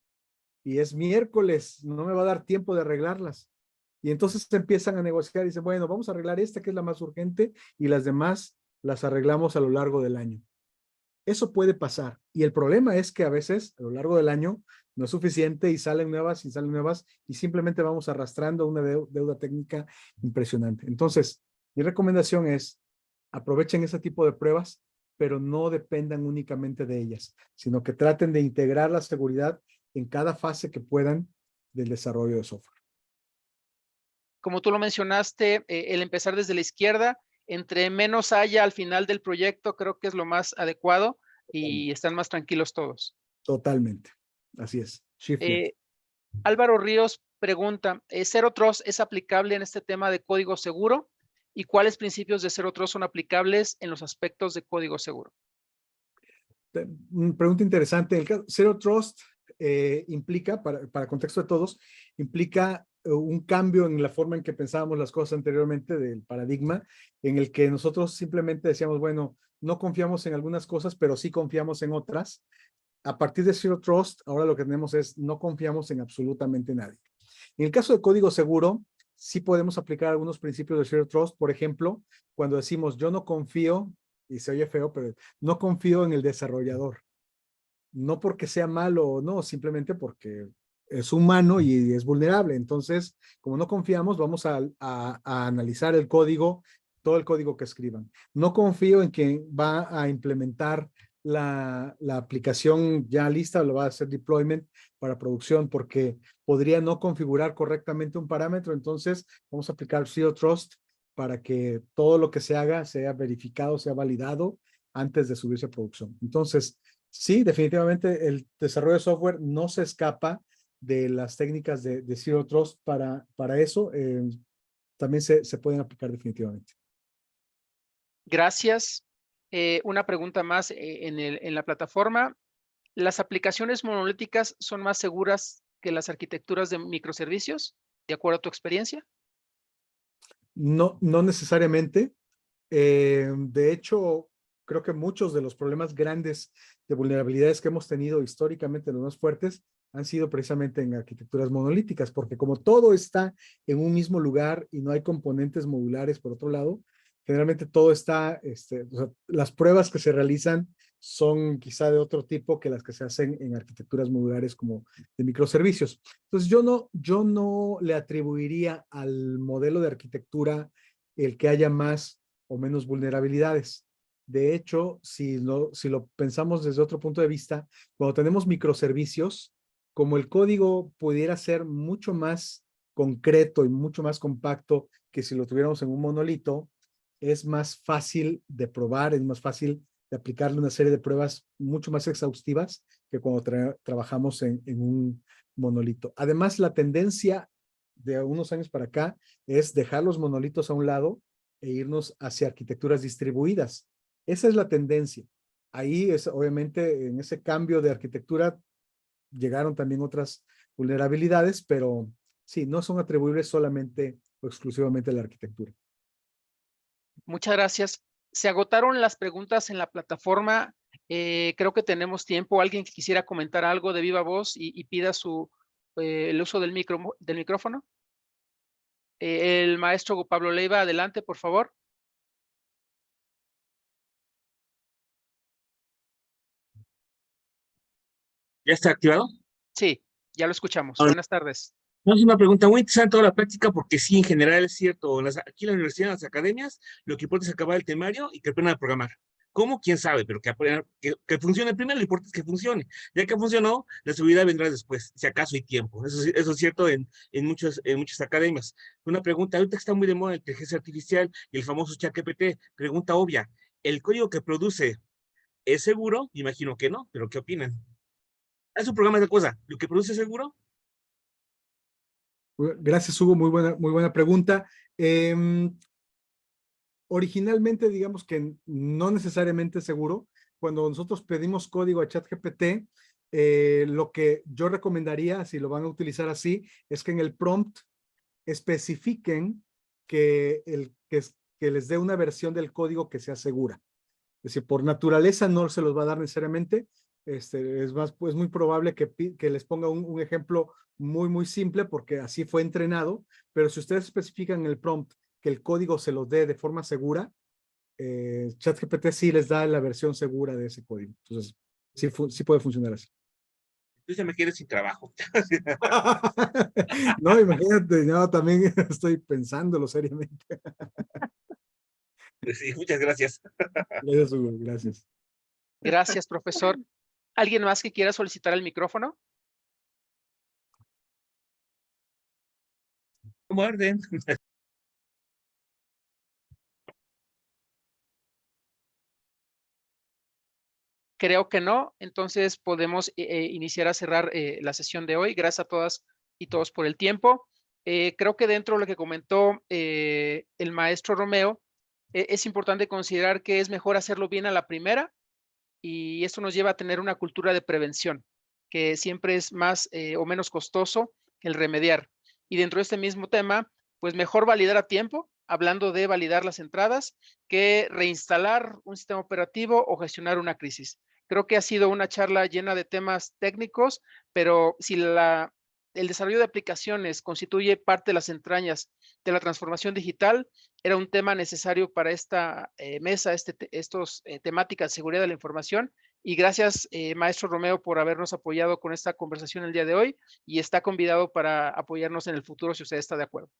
Y es miércoles, no me va a dar tiempo de arreglarlas. Y entonces empiezan a negociar y dicen, bueno, vamos a arreglar esta que es la más urgente y las demás las arreglamos a lo largo del año. Eso puede pasar. Y el problema es que a veces a lo largo del año no es suficiente y salen nuevas y simplemente vamos arrastrando una deuda técnica impresionante. Entonces, mi recomendación es aprovechen ese tipo de pruebas, pero no dependan únicamente de ellas, sino que traten de integrar la seguridad en cada fase que puedan del desarrollo de software. Como tú lo mencionaste, el empezar desde la izquierda, entre menos haya al final del proyecto, creo que es lo más adecuado y están más tranquilos todos. Totalmente. Así es. Shift left. Álvaro Ríos pregunta, ¿Zero Trust es aplicable en este tema de código seguro? ¿Y cuáles principios de Zero Trust son aplicables en los aspectos de código seguro? Pregunta interesante. El Zero Trust implica, para contexto de todos, implica un cambio en la forma en que pensábamos las cosas anteriormente del paradigma, en el que nosotros simplemente decíamos, bueno, no confiamos en algunas cosas, pero sí confiamos en otras. A partir de Zero Trust, ahora lo que tenemos es no confiamos en absolutamente nadie. En el caso de código seguro, sí podemos aplicar algunos principios de Zero Trust. Por ejemplo, cuando decimos yo no confío, y se oye feo, pero no confío en el desarrollador. No porque sea malo o no, simplemente porque es humano y es vulnerable. Entonces, como no confiamos, vamos a analizar el código, todo el código que escriban. No confío en que va a implementar la aplicación ya lista, lo va a hacer deployment para producción porque podría no configurar correctamente un parámetro. Entonces, vamos a aplicar Zero Trust para que todo lo que se haga sea verificado, sea validado antes de subirse a producción. Entonces, sí, definitivamente el desarrollo de software no se escapa de las técnicas de Zero Trust para eso. También se pueden aplicar definitivamente. Gracias. Una pregunta más en la plataforma. ¿Las aplicaciones monolíticas son más seguras que las arquitecturas de microservicios, de acuerdo a tu experiencia? No, no necesariamente. De hecho, creo que muchos de los problemas grandes de vulnerabilidades que hemos tenido históricamente, los más fuertes, han sido precisamente en arquitecturas monolíticas, porque como todo está en un mismo lugar y no hay componentes modulares por otro lado, generalmente todo está, o sea, las pruebas que se realizan son quizá de otro tipo que las que se hacen en arquitecturas modulares como de microservicios. Entonces yo no le atribuiría al modelo de arquitectura el que haya más o menos vulnerabilidades. De hecho, si lo pensamos desde otro punto de vista, cuando tenemos microservicios, como el código pudiera ser mucho más concreto y mucho más compacto que si lo tuviéramos en un monolito, es más fácil de probar, es más fácil de aplicarle una serie de pruebas mucho más exhaustivas que cuando trabajamos en un monolito. Además, la tendencia de unos años para acá es dejar los monolitos a un lado e irnos hacia arquitecturas distribuidas. Esa es la tendencia. Ahí es, obviamente, en ese cambio de arquitectura llegaron también otras vulnerabilidades, pero sí, no son atribuibles solamente o exclusivamente a la arquitectura. Muchas gracias. Se agotaron las preguntas en la plataforma. Creo que tenemos tiempo. Alguien que quisiera comentar algo de viva voz y pida el uso del micrófono. El maestro Pablo Leiva, adelante, por favor. ¿Ya está activado? Sí, ya lo escuchamos. Ahora, Buenas tardes. es una pregunta muy interesante toda la práctica, porque sí, en general es cierto. Aquí en la universidad, en las academias, lo que importa es acabar el temario y que aprendan a programar. ¿Cómo? ¿Quién sabe? Pero que funcione primero, lo importante es que funcione. Ya que funcionó, la seguridad vendrá después, si acaso hay tiempo. Eso es cierto en muchas academias. Una pregunta, ahorita está muy de moda la inteligencia artificial y el famoso ChatGPT. Pregunta obvia, ¿el código que produce es seguro? Imagino que no, pero ¿qué opinan? ¿Es un programa de cosa? ¿Lo que produce es seguro? Gracias, Hugo. Muy buena pregunta. Originalmente, digamos que no necesariamente seguro. Cuando nosotros pedimos código a ChatGPT, lo que yo recomendaría, si lo van a utilizar así, es que en el prompt especifiquen que les dé una versión del código que sea segura. Es decir, por naturaleza no se los va a dar necesariamente. Es más, pues muy probable que les ponga un ejemplo muy simple porque así fue entrenado, pero si ustedes especifican en el prompt que el código se los dé de forma segura, ChatGPT sí les da la versión segura de ese código. Entonces, sí puede funcionar así. Entonces ya me quedé sin trabajo. No, imagínate, no, también estoy pensándolo seriamente. Sí, muchas gracias. Gracias, Hugo, gracias. Gracias, profesor. ¿Alguien más que quiera solicitar el micrófono? Como orden. Creo que no, entonces podemos iniciar a cerrar la sesión de hoy. Gracias a todas y todos por el tiempo. Creo que dentro de lo que comentó el maestro Romeo, es importante considerar que es mejor hacerlo bien a la primera y esto nos lleva a tener una cultura de prevención, que siempre es más o menos costoso el remediar. Y dentro de este mismo tema, pues mejor validar a tiempo, hablando de validar las entradas, que reinstalar un sistema operativo o gestionar una crisis. Creo que ha sido una charla llena de temas técnicos, pero si el desarrollo de aplicaciones constituye parte de las entrañas de la transformación digital, era un tema necesario para esta mesa, estos temáticas de seguridad de la información. Y gracias, maestro Romeo, por habernos apoyado con esta conversación el día de hoy y está convidado para apoyarnos en el futuro si usted está de acuerdo.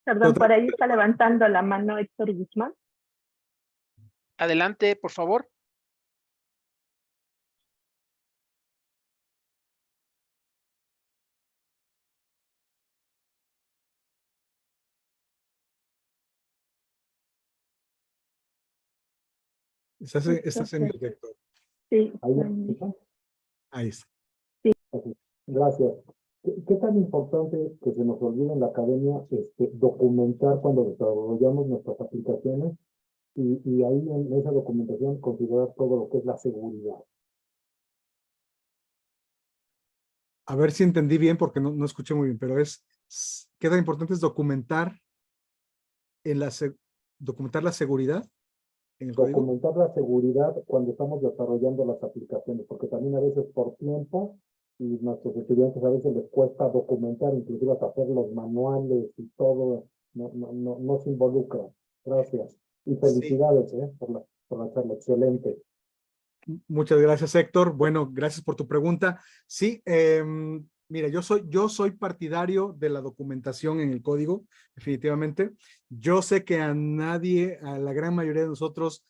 Perdón, por ahí está levantando la mano Héctor Guzmán. Adelante, por favor. Estás en el Héctor. Sí. Ahí está. Gracias. ¿Qué tan importante que se nos olvide en la academia documentar cuando desarrollamos nuestras aplicaciones y ahí en esa documentación considerar todo lo que es la seguridad? A ver si entendí bien porque no escuché muy bien, pero ¿qué tan importante es documentar documentar la seguridad en el código? Documentar la seguridad cuando estamos desarrollando las aplicaciones, porque también a veces por tiempo y nuestros estudiantes a veces les cuesta documentar, inclusive hasta hacer los manuales y todo, no se involucra. Gracias. Y felicidades por la charla, excelente. Muchas gracias, Héctor. Bueno, gracias por tu pregunta. Sí, mira, yo soy partidario de la documentación en el código, definitivamente. Yo sé que a la gran mayoría de nosotros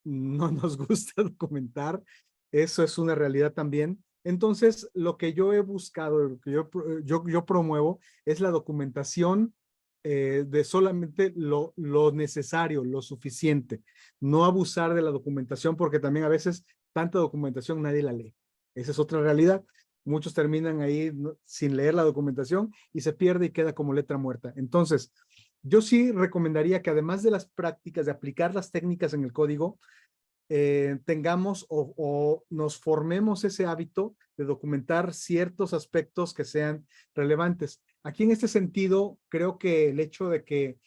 no nos gusta documentar. Eso es una realidad también. Entonces, lo que yo he buscado, lo que yo promuevo es la documentación de solamente lo necesario, lo suficiente. No abusar de la documentación porque también a veces tanta documentación nadie la lee. Esa es otra realidad. Muchos terminan ahí sin leer la documentación y se pierde y queda como letra muerta. Entonces, yo sí recomendaría que además de las prácticas de aplicar las técnicas en el código, tengamos o nos formemos ese hábito de documentar ciertos aspectos que sean relevantes. Aquí en este sentido, creo que el hecho de que,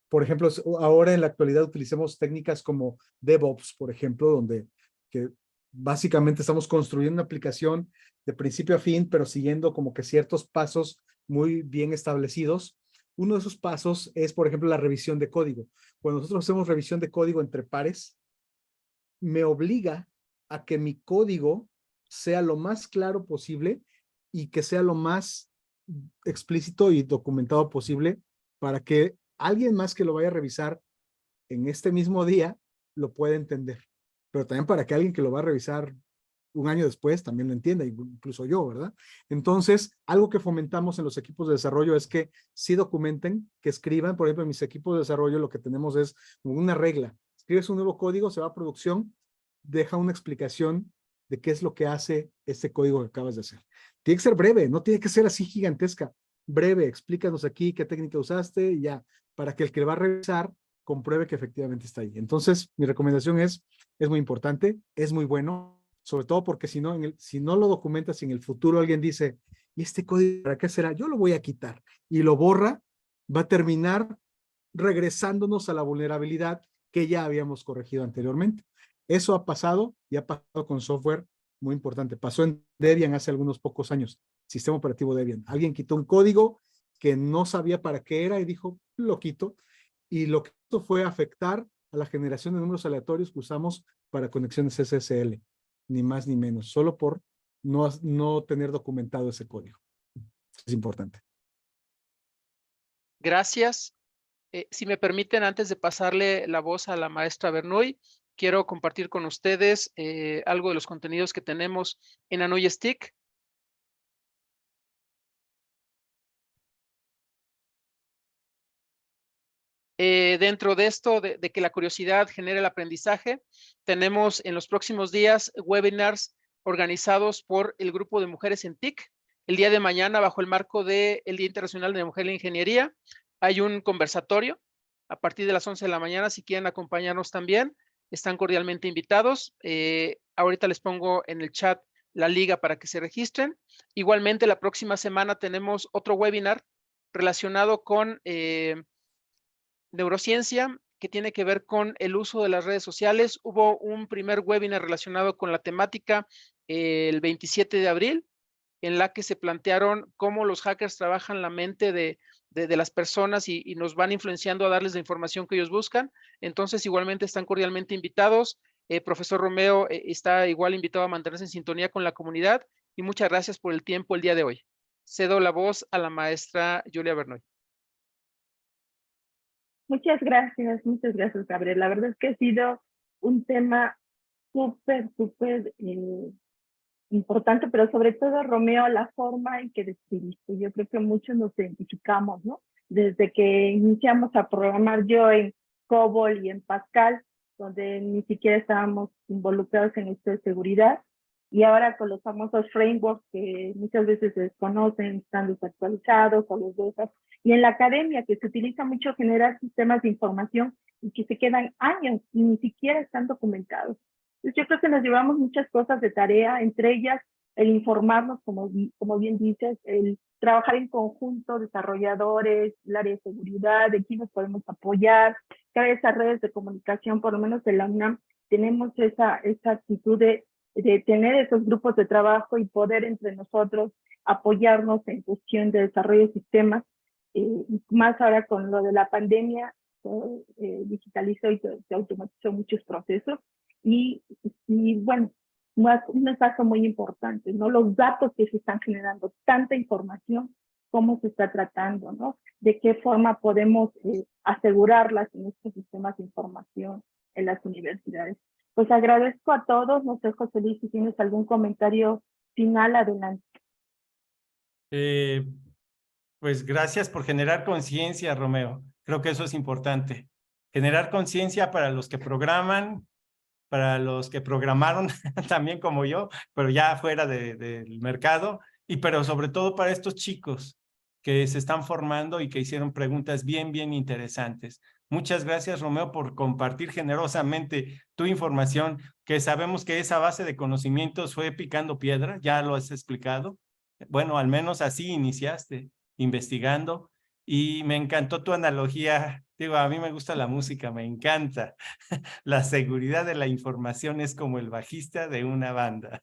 por ejemplo, ahora en la actualidad utilicemos técnicas como DevOps, por ejemplo, donde que básicamente estamos construyendo una aplicación de principio a fin, pero siguiendo como que ciertos pasos muy bien establecidos. Uno de esos pasos es, por ejemplo, la revisión de código. Cuando nosotros hacemos revisión de código entre pares, me obliga a que mi código sea lo más claro posible y que sea lo más explícito y documentado posible para que alguien más que lo vaya a revisar en este mismo día lo pueda entender. Pero también para que alguien que lo va a revisar un año después también lo entienda, incluso yo, ¿verdad? Entonces, algo que fomentamos en los equipos de desarrollo es que sí documenten, que escriban. Por ejemplo, en mis equipos de desarrollo lo que tenemos es una regla. Escribes un nuevo código, se va a producción, deja una explicación de qué es lo que hace este código que acabas de hacer. Tiene que ser breve, no tiene que ser así gigantesca. Breve, explícanos aquí qué técnica usaste y ya, para que el que va a revisar compruebe que efectivamente está ahí. Entonces, mi recomendación es muy importante, es muy bueno, sobre todo porque si no, si no lo documentas y en el futuro alguien dice, ¿y este código para qué será? Yo lo voy a quitar y lo borra, va a terminar regresándonos a la vulnerabilidad que ya habíamos corregido anteriormente. Eso ha pasado y ha pasado con software muy importante. Pasó en Debian hace algunos pocos años, sistema operativo Debian. Alguien quitó un código que no sabía para qué era y dijo, lo quito. Y lo que hizo fue afectar a la generación de números aleatorios que usamos para conexiones SSL, ni más ni menos, solo por no tener documentado ese código. Es importante. Gracias. Si me permiten, antes de pasarle la voz a la maestra Bernoy, quiero compartir con ustedes algo de los contenidos que tenemos en Anoy Stick. Dentro de esto, de que la curiosidad genere el aprendizaje, tenemos en los próximos días webinars organizados por el grupo de mujeres en TIC. El día de mañana, bajo el marco del Día Internacional de la Mujer en la Ingeniería, hay un conversatorio a partir de las 11 de la mañana. Si quieren acompañarnos también, están cordialmente invitados. Ahorita les pongo en el chat la liga para que se registren. Igualmente, la próxima semana tenemos otro webinar relacionado con neurociencia, que tiene que ver con el uso de las redes sociales. Hubo un primer webinar relacionado con la temática el 27 de abril, en la que se plantearon cómo los hackers trabajan la mente de las personas y nos van influenciando a darles la información que ellos buscan. Entonces, igualmente están cordialmente invitados. Profesor Romeo está igual invitado a mantenerse en sintonía con la comunidad y muchas gracias por el tiempo el día de hoy. Cedo la voz a la maestra Julia Bernoy. Muchas gracias, Gabriel. La verdad es que ha sido un tema súper importante, pero sobre todo, Romeo, la forma en que describiste. Yo creo que muchos nos identificamos, ¿no? Desde que iniciamos a programar yo en COBOL y en Pascal, donde ni siquiera estábamos involucrados en esto de seguridad, y ahora con los famosos frameworks que muchas veces se desconocen, están desactualizados o los dejas, y en la academia que se utiliza mucho generar sistemas de información y que se quedan años y ni siquiera están documentados. Entonces yo creo que nos llevamos muchas cosas de tarea, entre ellas el informarnos, como bien dices, el trabajar en conjunto, desarrolladores, el área de seguridad, de quién nos podemos apoyar, cada esas redes de comunicación, por lo menos en la UNAM, tenemos esa actitud de tener esos grupos de trabajo y poder entre nosotros apoyarnos en cuestión de desarrollo de sistemas, más ahora con lo de la pandemia, digitalizó y se automatizó muchos procesos y bueno, un paso muy importante, ¿no? Los datos que se están generando, tanta información, cómo se está tratando, ¿no? De qué forma podemos asegurarlas en estos sistemas de información en las universidades. Pues agradezco a todos. No sé, José Luis, si tienes algún comentario final, adelante. Pues gracias por generar conciencia, Romeo. Creo que eso es importante. Generar conciencia para los que programan, para los que programaron también como yo, pero ya fuera del mercado, pero sobre todo para estos chicos que se están formando y que hicieron preguntas bien interesantes. Muchas gracias, Romeo, por compartir generosamente tu información, que sabemos que esa base de conocimientos fue picando piedra, ya lo has explicado. Bueno, al menos así iniciaste, investigando, y me encantó tu analogía. Digo, a mí me gusta la música, me encanta. La seguridad de la información es como el bajista de una banda.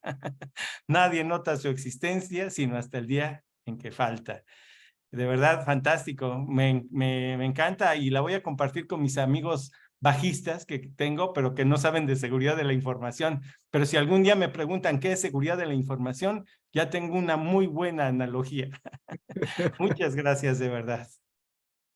Nadie nota su existencia sino hasta el día en que falta. De verdad, fantástico. Me encanta y la voy a compartir con mis amigos bajistas que tengo, pero que no saben de seguridad de la información. Pero si algún día me preguntan qué es seguridad de la información, ya tengo una muy buena analogía. Muchas gracias, de verdad.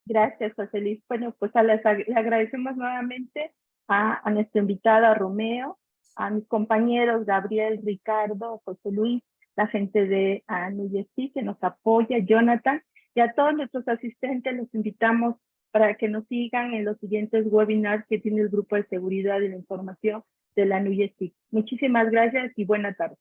Gracias, José Luis. Bueno, pues le agradecemos nuevamente a nuestra invitada Romeo, a mis compañeros Gabriel, Ricardo, José Luis, la gente de NUYESI que nos apoya, Jonathan, y a todos nuestros asistentes los invitamos para que nos sigan en los siguientes webinars que tiene el Grupo de Seguridad y la Información de la NUYESI. Muchísimas gracias y buena tarde.